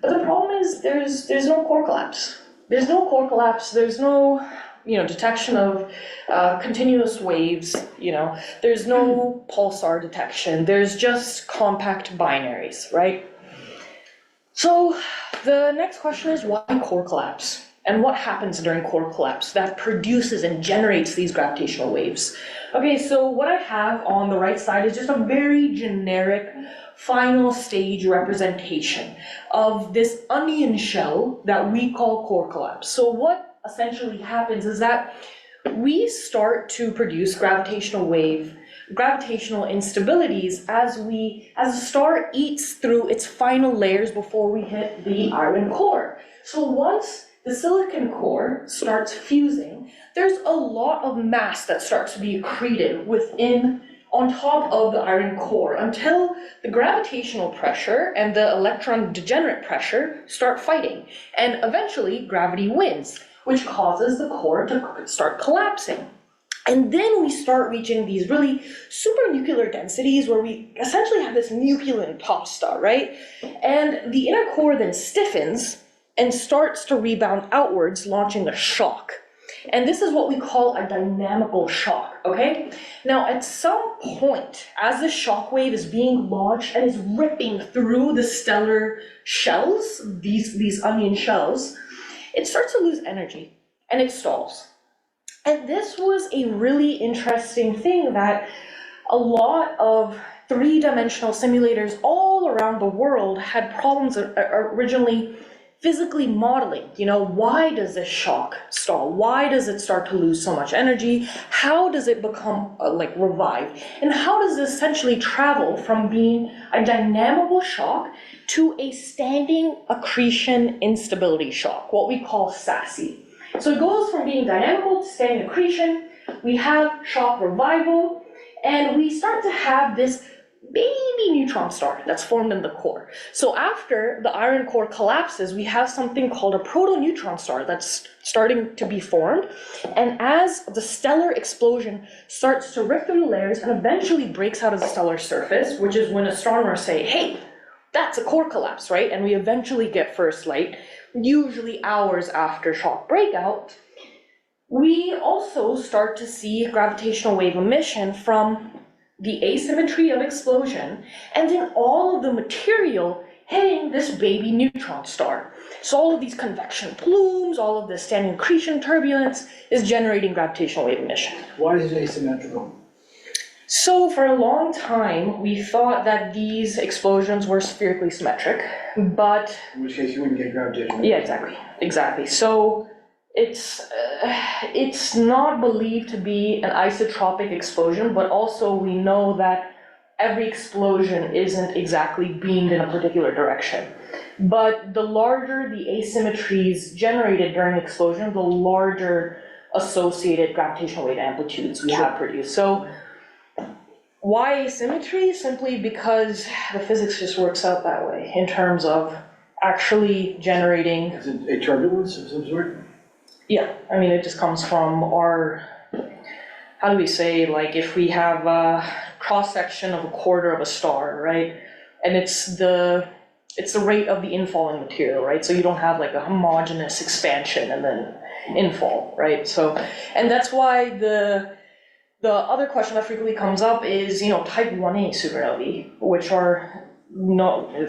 But the problem is there's no core collapse. There's no core collapse. There's no detection of continuous waves, there's no pulsar detection, there's just compact binaries, right? So the next question is, why core collapse? And what happens during core collapse that produces and generates these gravitational waves? Okay, so what I have on the right side is just a very generic final stage representation of this onion shell that we call core collapse. So what essentially happens is that we start to produce gravitational instabilities as a star eats through its final layers before we hit the iron core. So once the silicon core starts fusing, there's a lot of mass that starts to be accreted on top of the iron core until the gravitational pressure and the electron degenerate pressure start fighting. And eventually gravity wins, which causes the core to start collapsing. And then we start reaching these really supernuclear densities where we essentially have this nucleon top star, right? And the inner core then stiffens and starts to rebound outwards, launching a shock. And this is what we call a dynamical shock, okay? Now, at some point, as the shock wave is being launched and is ripping through the stellar shells, these onion shells, it starts to lose energy and it stalls. And this was a really interesting thing that a lot of 3-dimensional simulators all around the world had problems originally physically modeling, why does this shock stall? Why does it start to lose so much energy? How does it become revived? And how does it essentially travel from being a dynamical shock to a standing accretion instability shock, what we call SASE. So it goes from being dynamical to standing accretion, we have shock revival, and we start to have this baby neutron star that's formed in the core. So after the iron core collapses, we have something called a proto-neutron star that's starting to be formed. And as the stellar explosion starts to rip through the layers and eventually breaks out of the stellar surface, which is when astronomers say, hey, that's a core collapse, right? And we eventually get first light, usually hours after shock breakout. We also start to see gravitational wave emission from the asymmetry of explosion, and then all of the material hitting this baby neutron star. So all of these convection plumes, all of this standing accretion turbulence is generating gravitational wave emission. Why is it asymmetrical? So for a long time, we thought that these explosions were spherically symmetric, but... In which case you wouldn't get gravitational. Yeah, exactly. So it's not believed to be an isotropic explosion, but also we know that every explosion isn't exactly beamed in a particular direction. But the larger the asymmetries generated during explosion, the larger associated gravitational wave amplitudes we have produced. So why asymmetry? Simply because the physics just works out that way in terms of actually generating... Is it a turbulence of some sort? Yeah, I mean, it just comes from our, how do we say, like if we have a cross-section of a quarter of a star, right? And it's the rate of the infalling material, right? So you don't have like a homogeneous expansion and then infall, right? So, and that's why the other question that frequently comes up is, type 1a supernovae, which are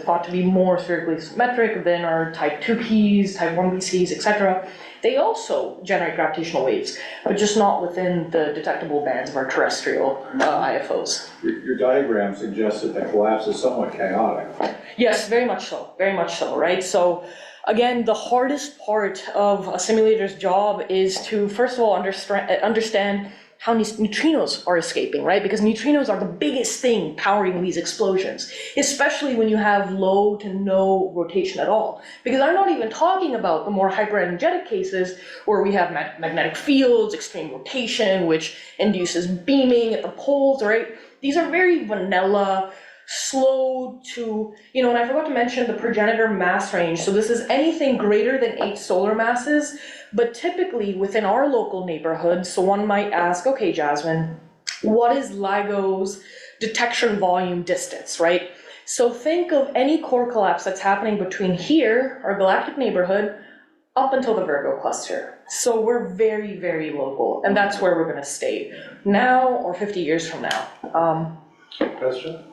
thought to be more spherically symmetric than our type 2p's, type 1bc's, etc. They also generate gravitational waves, but just not within the detectable bands of our terrestrial IFOs. Your diagram suggests that the collapse is somewhat chaotic. Yes, very much so, right? So again, the hardest part of a simulator's job is to, first of all, understand how neutrinos are escaping, right? Because neutrinos are the biggest thing powering these explosions, especially when you have low to no rotation at all. Because I'm not even talking about the more hyperenergetic cases where we have magnetic fields, extreme rotation, which induces beaming at the poles, right? These are very vanilla, slow to, and I forgot to mention the progenitor mass range. So this is anything greater than 8 solar masses, but typically within our local neighborhood. So one might ask, okay, Jasmine, what is LIGO's detection volume distance, right? So think of any core collapse that's happening between here, our galactic neighborhood, up until the Virgo cluster. So we're very, very local, and that's where we're gonna stay now or 50 years from now. Question?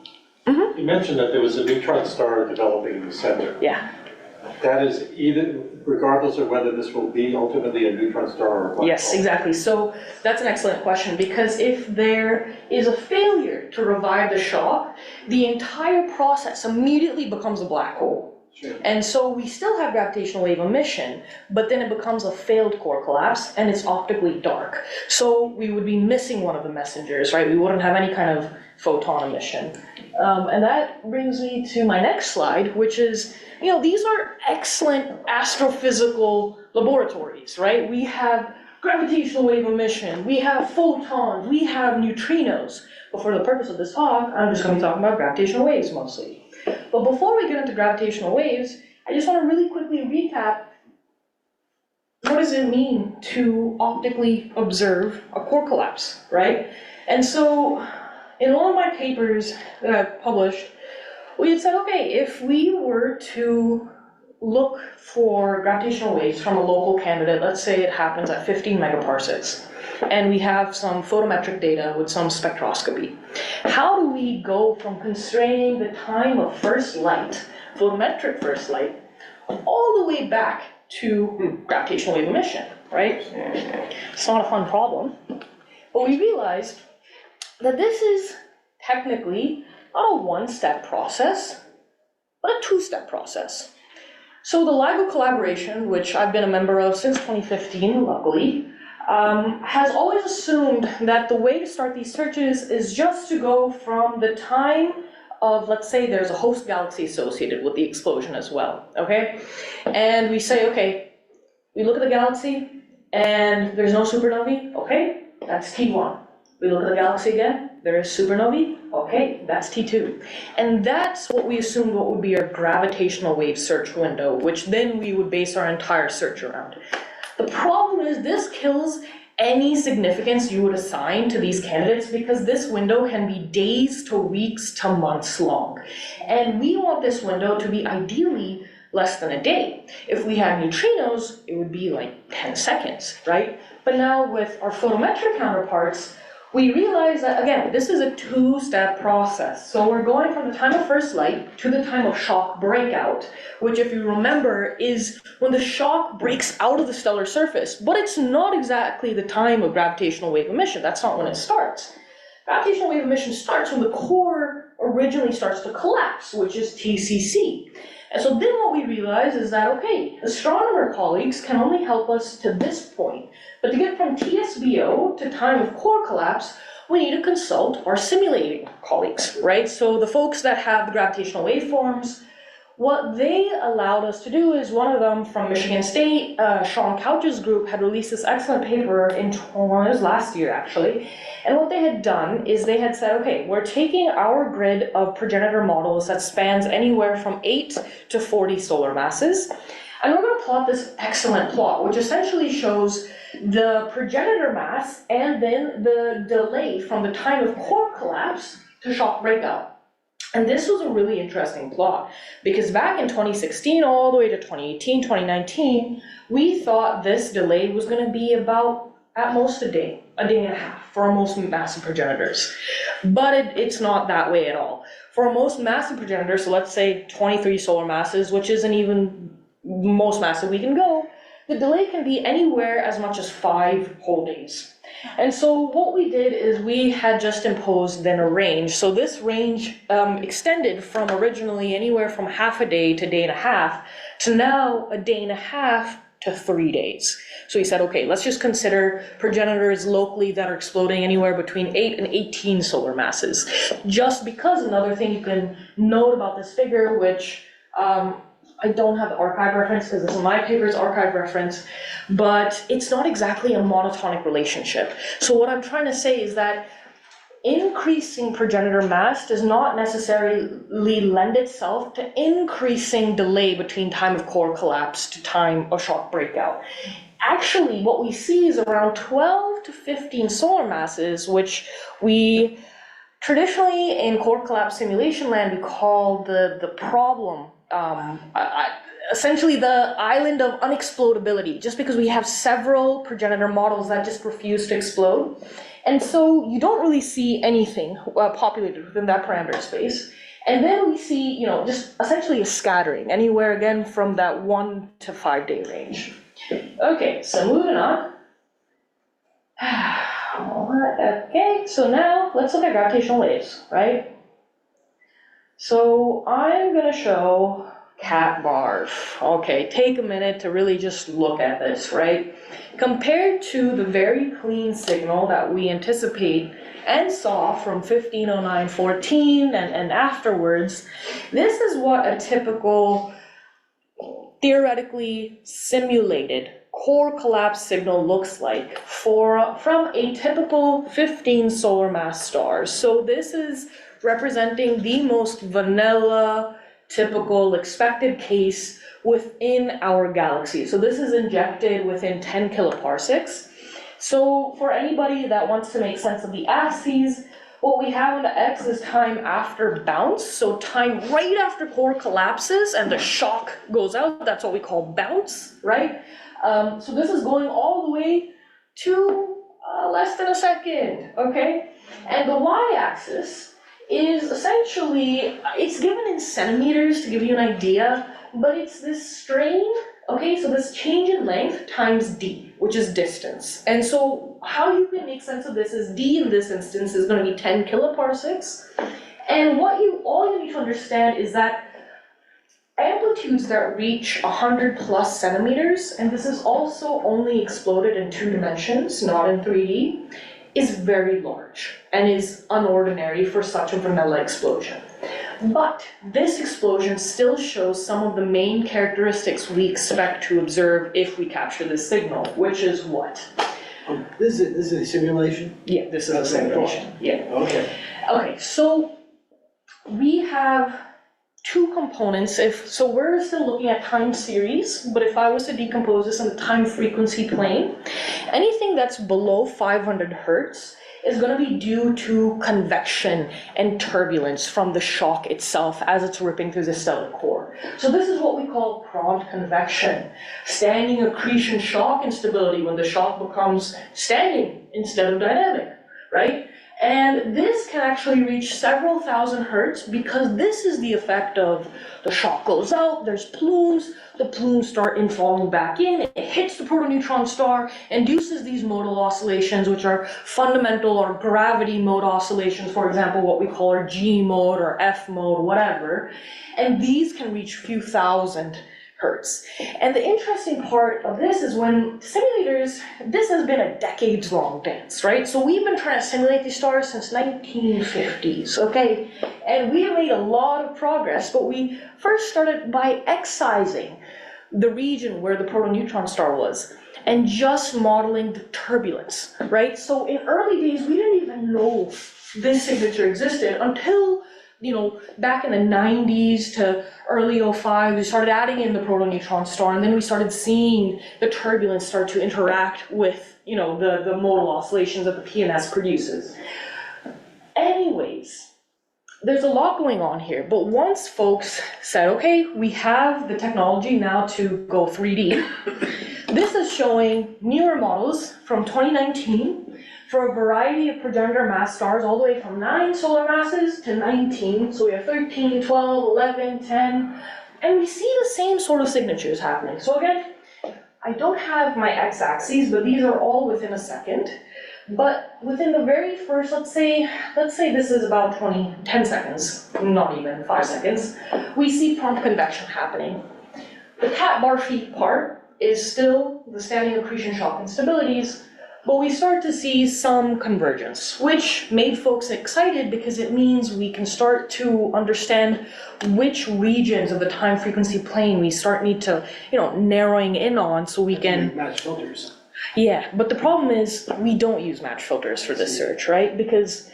Mm-hmm. You mentioned that there was a neutron star developing in the center. Yeah. That is even, regardless of whether this will be ultimately a neutron star or a black Yes, hole. exactly. So that's an excellent question, because if there is a failure to revive the shock, the entire process immediately becomes a black hole. Sure. And so we still have gravitational wave emission, but then it becomes a failed core collapse and it's optically dark. So we would be missing one of the messengers, right? We wouldn't have any kind of photon emission. And that brings me to my next slide, which is, these are excellent astrophysical laboratories, right? We have gravitational wave emission, we have photons, we have neutrinos. But for the purpose of this talk, I'm just going to be talking about gravitational waves mostly. But before we get into gravitational waves, I just want to really quickly recap what does it mean to optically observe a core collapse, right? And so in one of my papers that I've published, we had said, okay, if we were to look for gravitational waves from a local candidate, let's say it happens at 15 megaparsecs, and we have some photometric data with some spectroscopy. How do we go from constraining the time of first light, photometric first light, all the way back to gravitational wave emission, right? It's not a fun problem. But we realized that this is technically not a one-step process, but a two-step process. So the LIGO collaboration, which I've been a member of since 2015, luckily, has always assumed that the way to start these searches is just to go from the time of, let's say there's a host galaxy associated with the explosion as well, okay? And we say, okay, we look at the galaxy and there's no supernovae, okay, that's T1. We look at the galaxy again, there is supernovae, okay, that's T2. And that's what we assumed what would be our gravitational wave search window, which then we would base our entire search around. The problem is this kills any significance you would assign to these candidates because this window can be days to weeks to months long. And we want this window to be ideally less than a day. If we had neutrinos, it would be like 10 seconds, right? But now with our photometric counterparts, we realize that, again, this is a two-step process. So we're going from the time of first light to the time of shock breakout, which, if you remember, is when the shock breaks out of the stellar surface. But it's not exactly the time of gravitational wave emission. That's not when it starts. Gravitational wave emission starts when the core originally starts to collapse, which is TCC. And so then what we realize is that, okay, astronomer colleagues can only help us to this point. But to get from TSBO to time of core collapse, we need to consult our simulating colleagues, right? So the folks that have the gravitational waveforms, what they allowed us to do is one of them from Michigan State, Sean Couch's group, had released this excellent paper it was last year actually. And what they had done is they had said, okay, we're taking our grid of progenitor models that spans anywhere from 8 to 40 solar masses, and we're going to plot this excellent plot, which essentially shows the progenitor mass and then the delay from the time of core collapse to shock breakout. And this was a really interesting plot because back in 2016 all the way to 2018, 2019, we thought this delay was going to be about at most a day and a half for our most massive progenitors. But it's not that way at all. For our most massive progenitors, so let's say 23 solar masses, which isn't even most massive we can go, the delay can be anywhere as much as 5 whole days. And so what we did is we had just imposed then a range. So this range extended from originally anywhere from half a day to day and a half to now a day and a half to 3 days. So he said, okay, let's just consider progenitors locally that are exploding anywhere between 8 and 18 solar masses. Just because another thing you can note about this figure, which I don't have the archive reference because this is my paper's archive reference, but it's not exactly a monotonic relationship. So what I'm trying to say is that increasing progenitor mass does not necessarily lend itself to increasing delay between time of core collapse to time of shock breakout. Actually, what we see is around 12 to 15 solar masses, which we traditionally in core collapse simulation land we call the problem. Essentially the island of unexplodability, just because we have several progenitor models that just refuse to explode. And so you don't really see anything populated within that parameter space. And then we see, just essentially a scattering, anywhere again from that 1 to 5 day range. Okay, so moving on. Okay, so now let's look at gravitational waves, right? So I'm gonna show cat barf. Okay, take a minute to really just look at this, right? Compared to the very clean signal that we anticipate and saw from 1509-14 and afterwards, this is what a typical theoretically simulated core collapse signal looks like from a typical 15 solar mass star. So this is representing the most vanilla, typical, expected case within our galaxy. So this is injected within 10 kiloparsecs. So for anybody that wants to make sense of the axes, what we have on the X is time after bounce, so time right after core collapses and the shock goes out. That's what we call bounce, right? So this is going all the way to less than a second, okay? And the Y-axis is essentially, it's given in centimeters to give you an idea, but it's this strain, okay? So this change in length times d, which is distance. And so how you can make sense of this is d in this instance is going to be 10 kiloparsecs. And all you need to understand is that amplitudes that reach 100 plus centimeters, and this is also only exploded in 2 dimensions, not in 3D, is very large and is unordinary for such a vanilla explosion. But this explosion still shows some of the main characteristics we expect to observe if we capture this signal, which is what? This is a simulation? Yeah, this is a simulation, yeah. Okay. Okay, so we have 2 components. So we're still looking at time series, but if I was to decompose this in the time frequency plane, anything that's below 500 hertz is going to be due to convection and turbulence from the shock itself as it's ripping through the stellar core. So this is what we call prompt convection, standing accretion shock instability, when the shock becomes standing instead of dynamic, right? And this can actually reach several thousand hertz because this is the effect of the shock goes out, there's plumes, the plumes start falling back in, it hits the protoneutron star, induces these modal oscillations, which are fundamental or gravity mode oscillations, for example, what we call our G mode or F mode, whatever. And these can reach a few thousand hertz. And the interesting part of this is when simulators, this has been a decades-long dance, right? So we've been trying to simulate these stars since 1950s, okay? And we have made a lot of progress, but we first started by excising the region where the protoneutron star was and just modeling the turbulence, right? So in early days, we didn't even know this signature existed until, you know, back in the 90s to early 05, we started adding in the protoneutron star, and then we started seeing the turbulence start to interact with, you know, the modal oscillations that the PNS produces. Anyways, there's a lot going on here, but once folks said, okay, we have the technology now to go 3D, this is showing newer models from 2019 for a variety of progenitor mass stars, all the way from 9 solar masses to 19. So we have 13, 12, 11, 10, and we see the same sort of signatures happening. So again, I don't have my x-axes, but these are all within a second. But within the very first, let's say this is about 10 seconds, not even 5 seconds, we see prompt convection happening. The cat bar feet part is still the standing accretion shock instabilities, but we start to see some convergence, which made folks excited because it means we can start to understand which regions of the time frequency plane we need to, you know, narrowing in on so we can match filters. Yeah, but the problem is we don't use match filters for this search, right? Because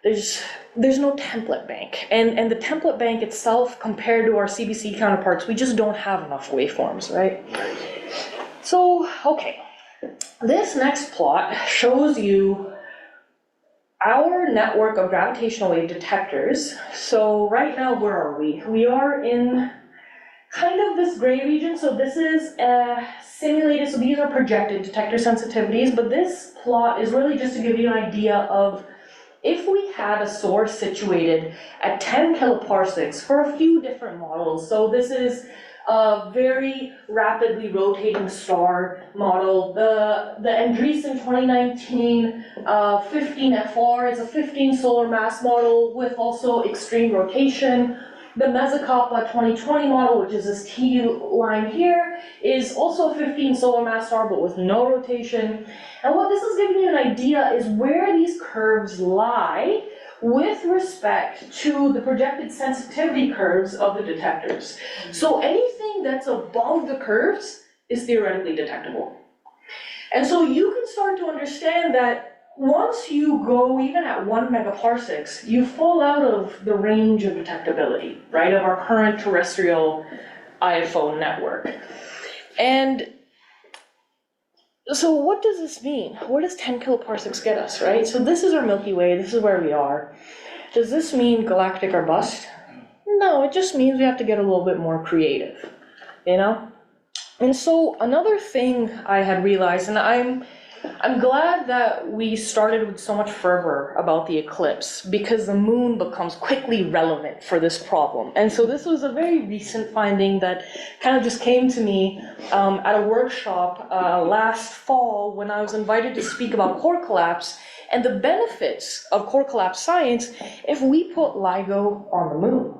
there's no template bank. And the template bank itself, compared to our CBC counterparts, we just don't have enough waveforms, right? So, okay. This next plot shows you our network of gravitational wave detectors. So right now, where are we? We are in kind of this gray region. So this is simulated, so these are projected detector sensitivities, but this plot is really just to give you an idea of if we had a source situated at 10 kiloparsecs for a few different models. So this is a very rapidly rotating star model. The Andreessen 2019 15FR is a 15 solar mass model with also extreme rotation. The Mezzacopla 2020 model, which is this T line here, is also a 15 solar mass star but with no rotation. And what this is giving you an idea is where these curves lie with respect to the projected sensitivity curves of the detectors. So anything that's above the curves is theoretically detectable. And so you can start to understand that once you go even at 1 megaparsecs, you fall out of the range of detectability, right, of our current terrestrial IFO network. And so what does this mean? What does 10 kiloparsecs get us, right? So this is our Milky Way, this is where we are. Does this mean galactic or bust? No, it just means we have to get a little bit more creative, you know? And so another thing I had realized, and I'm glad that we started with so much fervor about the eclipse, because the moon becomes quickly relevant for this problem. And so this was a very recent finding that kind of just came to me at a workshop last fall when I was invited to speak about core collapse and the benefits of core collapse science if we put LIGO on the moon.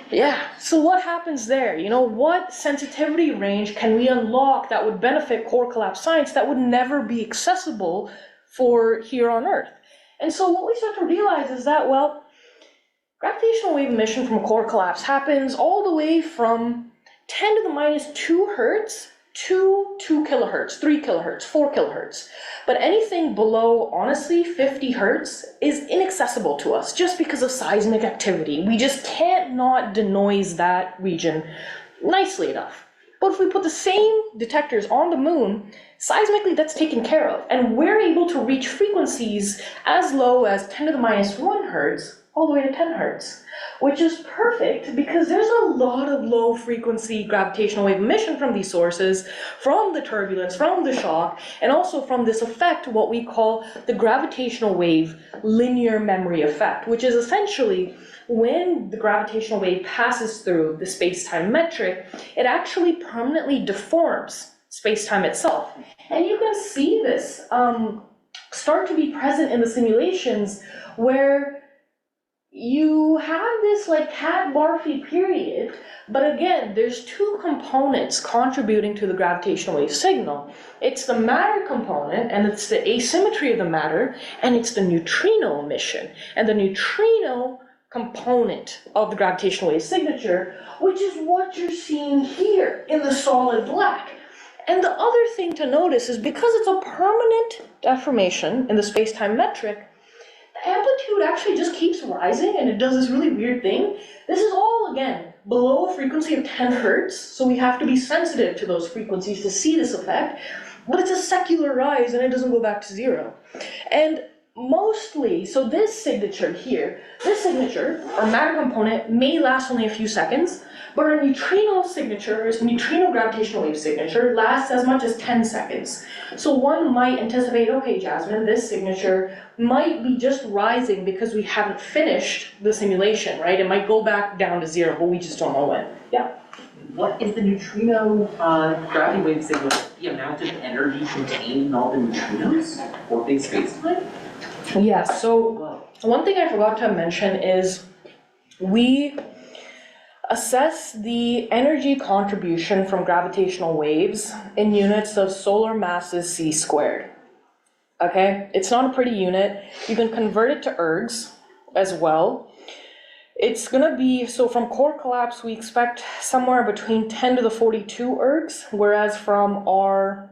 Yeah, so what happens there? You know, what sensitivity range can we unlock that would benefit core collapse science that would never be accessible for here on Earth? And so what we start to realize is that, well, gravitational wave emission from a core collapse happens all the way from 10 to the minus 2 hertz to 2 kilohertz, 3 kilohertz, 4 kilohertz. But anything below, honestly, 50 hertz is inaccessible to us just because of seismic activity. We just can't not denoise that region nicely enough. But if we put the same detectors on the moon, seismically that's taken care of. And we're able to reach frequencies as low as 10 to the minus 1 hertz all the way to 10 hertz, which is perfect because there's a lot of low frequency gravitational wave emission from these sources, from the turbulence, from the shock, and also from this effect, what we call the gravitational wave linear memory effect, which is essentially when the gravitational wave passes through the space-time metric, it actually permanently deforms space-time itself. And you can see this start to be present in the simulations where you have this like cat-Barfy period, but again, there's two components contributing to the gravitational wave signal. It's the matter component, and it's the asymmetry of the matter, and it's the neutrino emission. And the neutrino component of the gravitational wave signature, which is what you're seeing here in the solid black. And the other thing to notice is because it's a permanent deformation in the space-time metric, the amplitude actually just keeps rising and it does this really weird thing. This is all, again, below a frequency of 10 hertz, so we have to be sensitive to those frequencies to see this effect, but it's a secular rise and it doesn't go back to zero. And mostly, so this signature here, this signature, our matter component, may last only a few seconds, but our neutrino signature, or neutrino gravitational wave signature, lasts as much as 10 seconds. So one might anticipate, okay, Jasmine, this signature might be just rising because we haven't finished the simulation, right? It might go back down to zero, but we just don't know when. Yeah? What is the neutrino gravity wave signal? The amount of energy contained in all the neutrinos or big space-time? Yeah, so one thing I forgot to mention is we assess the energy contribution from gravitational waves in units of solar masses c squared. Okay, it's not a pretty unit. You can convert it to ergs as well. It's gonna be, so from core collapse, we expect somewhere between 10 to the 42 ergs, whereas from our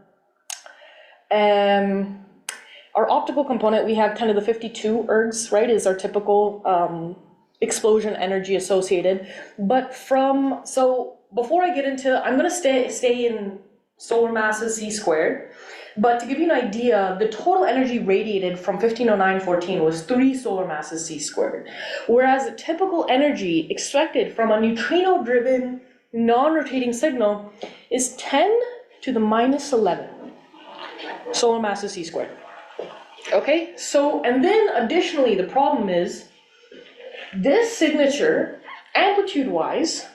optical component, we have 10 to the 52 ergs, right, is our typical explosion energy associated. But so before I get into, I'm gonna stay in solar masses c squared, but to give you an idea, the total energy radiated from 1509-14 was 3 solar masses c squared, whereas the typical energy expected from a neutrino-driven, non-rotating signal is 10 to the minus 11 solar masses c squared. Okay, so, and then additionally, the problem is, this signature, amplitude-wise,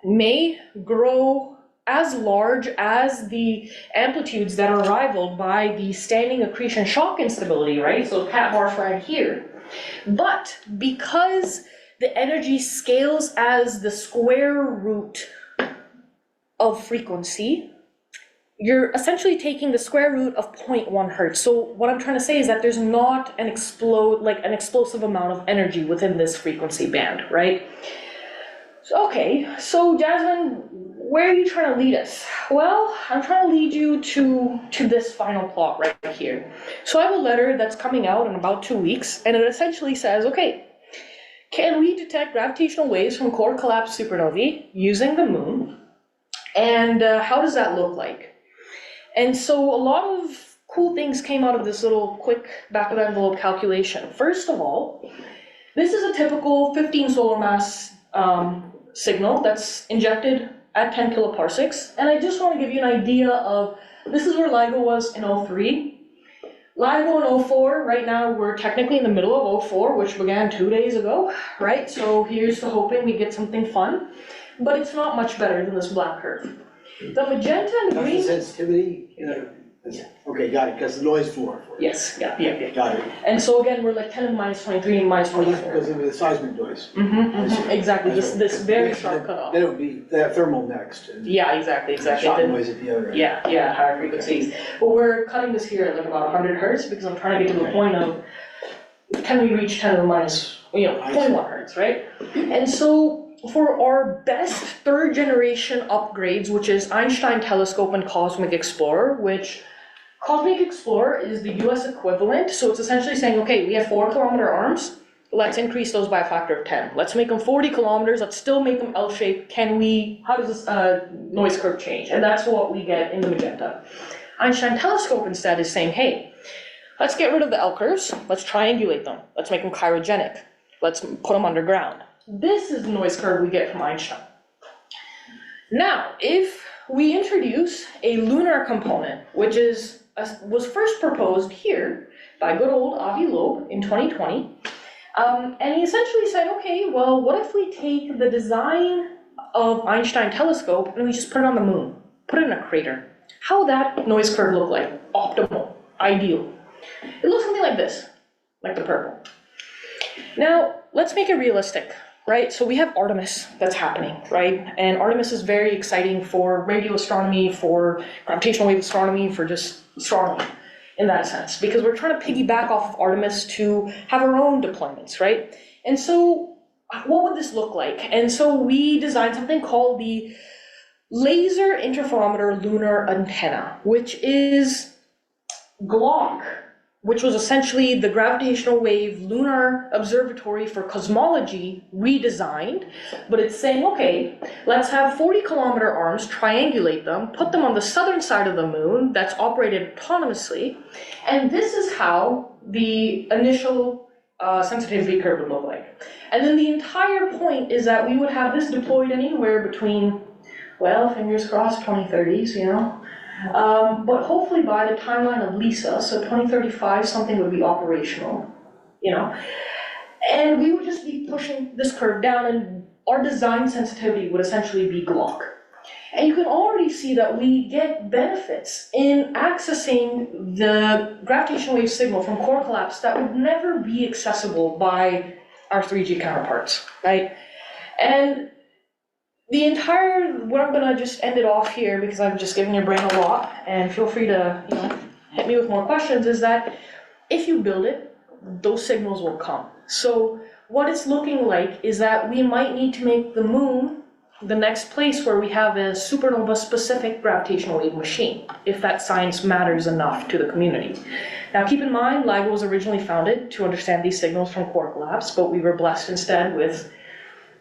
may grow as large as the amplitudes that are rivaled by the standing accretion shock instability, right? So cat bars right here. But because the energy scales as the square root of frequency, you're essentially taking the square root of 0.1 hertz. So what I'm trying to say is that there's not an explosive amount of energy within this frequency band, right? So, okay, so Jasmine, where are you trying to lead us? Well, I'm trying to lead you to this final plot right here. So I have a letter that's coming out in about 2 weeks, and it essentially says, okay, can we detect gravitational waves from core collapse supernovae using the moon? And how does that look like? And so a lot of cool things came out of this little quick back-of-the-envelope calculation. First of all, this is a typical 15 solar mass signal that's injected at 10 kiloparsecs. And I just want to give you an idea of, this is where LIGO was in 03. LIGO in 04, right now we're technically in the middle of 04, which began 2 days ago, right? So here's to hoping we get something fun. But it's not much better than this black curve. The magenta and How's green. the sensitivity Okay, got it, because the noise floor. Yes, yeah. Got it. And so again, we're like 10 to the minus 23 and minus 24. Because of the seismic noise. Exactly, this very sharp cutoff. Then it would be thermal next. And Yeah, exactly. shock Then- noise at the other end. Yeah, higher frequencies. But we're cutting this here at like about 100 hertz because I'm trying to get to the point of, can we reach 10 to the minus, 21 hertz, right? And so for our best third generation upgrades, which is Einstein Telescope and Cosmic Explorer, which Cosmic Explorer is the US equivalent, so it's essentially saying, okay, we have 4-kilometer arms, let's increase those by a factor of 10. Let's make them 40 kilometers, let's still make them L-shaped. How does this noise curve change? And that's what we get in the magenta. Einstein Telescope instead is saying, hey, let's get rid of the L curves, let's triangulate them, let's make them chirogenic, let's put them underground. This is the noise curve we get from Einstein. Now, if we introduce a lunar component, which was first proposed here by good old ATMoB in 2020, and he essentially said, okay, well, what if we take the design of Einstein Telescope and we just put it on the moon, put it in a crater? How would that noise curve look like? Optimal, ideal. It looks something like this, like the purple. Now, let's make it realistic, right? So we have Artemis that's happening, right? And Artemis is very exciting for radio astronomy, for gravitational wave astronomy, for just astronomy in that sense, because we're trying to piggyback off of Artemis to have our own deployments, right? And so what would this look like? And so we designed something called the Laser Interferometer Lunar Antenna, which is GLOC, which was essentially the gravitational wave lunar observatory for cosmology redesigned, but it's saying, okay, let's have 40-kilometer arms, triangulate them, put them on the southern side of the moon that's operated autonomously, and this is how the initial sensitivity curve would look like. And then the entire point is that we would have this deployed anywhere between, well, fingers crossed, 2030s, but hopefully by the timeline of LISA, so 2035, something would be operational, and we would just be pushing this curve down, and our design sensitivity would essentially be GLOC. And you can already see that we get benefits in accessing the gravitational wave signal from core collapse that would never be accessible by our 3G counterparts, right? And what I'm gonna just end it off here because I've just given your brain a lot, and feel free to, hit me with more questions, is that if you build it, those signals will come. So what it's looking like is that we might need to make the moon the next place where we have a supernova specific gravitational wave machine, if that science matters enough to the community. Now keep in mind, LIGO was originally founded to understand these signals from core collapse, but we were blessed instead with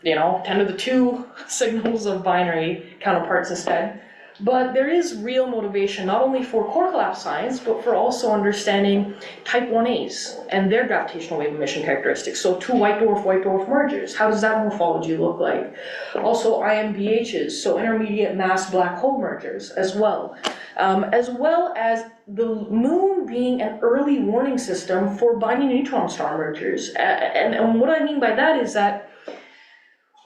10 to the 2 signals of binary counterparts instead. But there is real motivation, not only for core collapse science, but for also understanding type 1As and their gravitational wave emission characteristics. So 2 white dwarf mergers, how does that morphology look like? Also IMBHs, so intermediate mass black hole mergers as well as the moon being an early warning system for binding neutron star mergers. And what I mean by that is that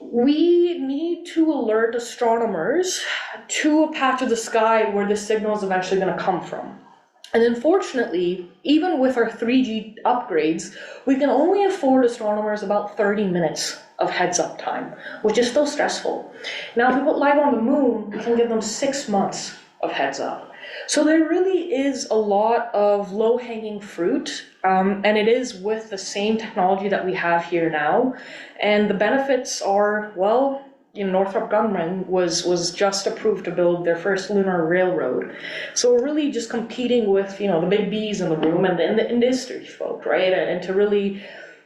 we need to alert astronomers to a patch of the sky where this signal is eventually going to come from. And unfortunately, even with our 3G upgrades, we can only afford astronomers about 30 minutes of heads-up time, which is still stressful. Now, if we put LIGO on the moon, we can give them 6 months of heads-up. So there really is a lot of low-hanging fruit, and it is with the same technology that we have here now. And the benefits are, well, Northrop Grumman was just approved to build their first lunar railroad. So we're really just competing with, the big B's in the room and the industry folk, right? And to really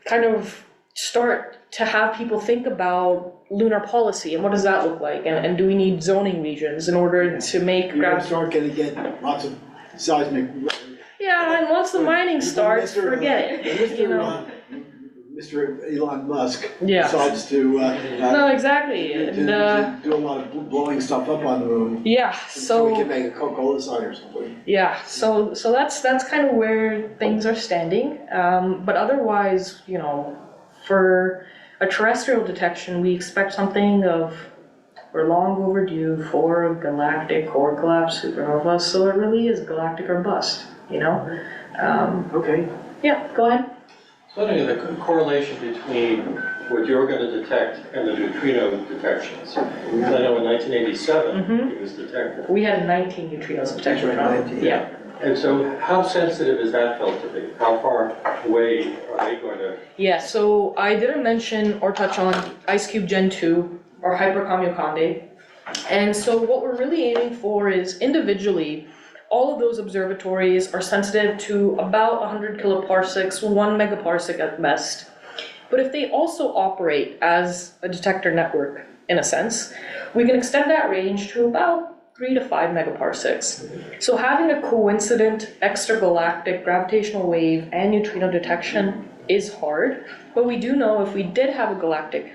kind of start to have people think about lunar policy and what does that look like, and do we need zoning regions in order to make You're gonna start gonna get lots of seismic. Yeah, and once the mining starts, forget it. Mr. Elon Musk Yeah. decides to No, exactly, and to do a lot of blowing stuff up on the moon. yeah, So we so can make a Coca-Cola sign or something. yeah, so that's kind of where things are standing. But otherwise, for a terrestrial detection, we expect something of we're long overdue for a galactic core collapse supernova, so it really is galactic or bust, you know? Okay. Yeah, go ahead. Studying the correlation between what you're going to detect and the neutrino detections. I know in 1987, it was detected. We had 19 neutrinos detected. That's right, 19. Yeah. And so how sensitive is that felt to be? How far away are they going to? Yeah, so I didn't mention or touch on IceCube Gen 2 or Hyperkamiokande. And so what we're really aiming for is individually, all of those observatories are sensitive to about 100 kiloparsecs, 1 megaparsec at best. But if they also operate as a detector network, in a sense, we can extend that range to about 3 to 5 megaparsecs. So having a coincident extragalactic gravitational wave and neutrino detection is hard, but we do know if we did have a galactic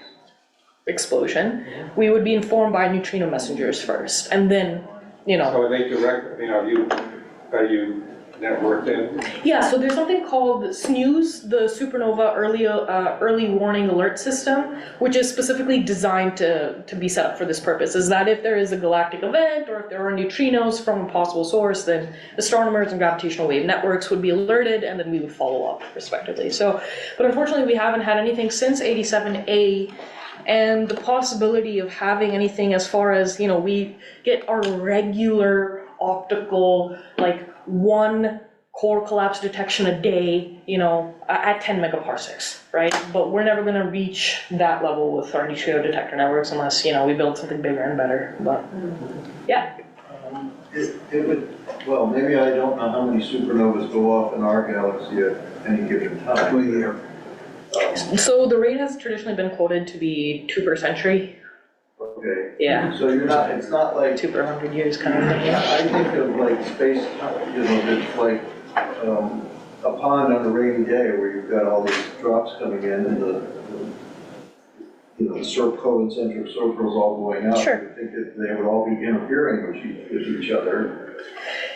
explosion, we would be informed by neutrino messengers first, and then, you know. So are they direct, I mean, are you networked in? Yeah, so there's something called SNEWS, the Supernova Early Warning Alert System, which is specifically designed to be set up for this purpose, is that if there is a galactic event or if there are neutrinos from a possible source, then astronomers and gravitational wave networks would be alerted and then we would follow up respectively. So, but unfortunately we haven't had anything since 87A, and the possibility of having anything as far as, you know, we get our regular optical, like 1 core collapse detection a day, you know, at 10 megaparsecs, right? But we're never gonna reach that level with our neutrino detector networks unless, you know, we build something bigger and better, but, yeah. It would, well, maybe I don't know how many supernovas go off in our galaxy at any given time. Well, yeah. So the rate has traditionally been quoted to be 2 per century. Okay. Yeah. So you're not, it's not like, 2 per 100 years kind of thing, yeah. I think of like space, you know, it's like a pond on a rainy day where you've got all these drops coming in and the you know, the concentric circles all going out. Sure. I think that they would all be interfering with each other.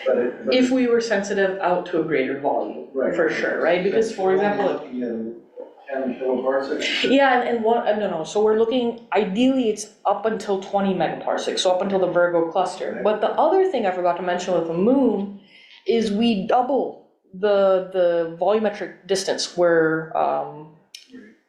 But If we were sensitive out to a greater volume, Right. for sure, right? Because for example, looking at 10 kiloparsecs. yeah, and what, no, so we're looking, ideally it's up until 20 megaparsecs, so up until the Virgo cluster. But the other thing I forgot to mention with the moon is we double the volumetric distance we're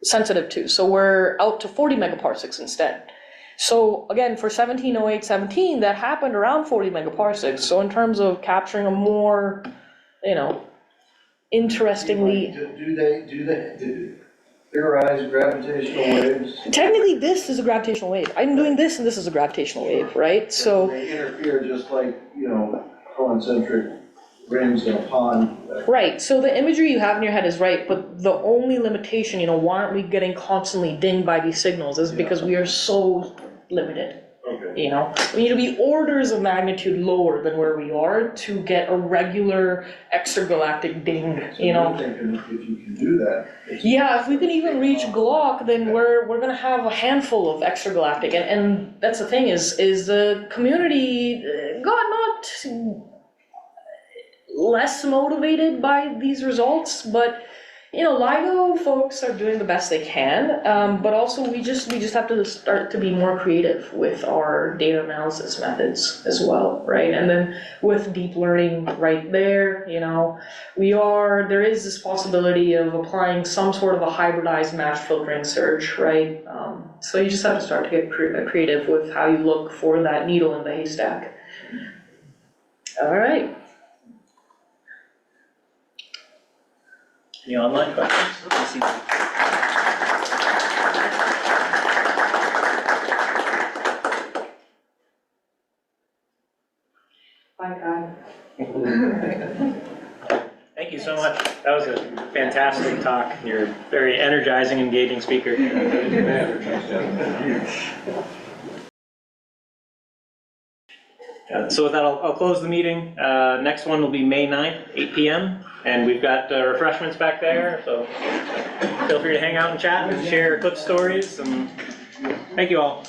sensitive to. So we're out to 40 megaparsecs instead. So again, for 1708-17, that happened around 40 megaparsecs. So in terms of capturing a more, you know, interestingly. Do they theorize gravitational waves? Technically, this is a gravitational wave. I'm doing this and this is a gravitational wave, right? So. They interfere just like, you know, concentric rings in a pond. Right, so the imagery you have in your head is right, but the only limitation, you know, why aren't we getting constantly dinged by these signals is because we are so limited. Okay. You know, we need to be orders of magnitude lower than where we are to get a regular extragalactic ding, you know. So you're thinking if you can do that. Yeah, if we can even reach Glock, then we're gonna have a handful of extragalactic, and that's the thing is the community got not less motivated by these results, but you know, LIGO folks are doing the best they can, but also we just have to start to be more creative with our data analysis methods as well, right? And then with deep learning right there, you know, there is this possibility of applying some sort of a hybridized match filtering search, right? So you just have to start to get creative with how you look for that needle in the haystack. All right. Any online questions? Let's see. Bye, Kai. Thank you so much. That was a fantastic talk. You're a very energizing, engaging speaker. So with that, I'll close the meeting. Next one will be May 9th, 8 p.m. And we've got refreshments back there, so feel free to hang out and chat and share clip stories. And thank you all.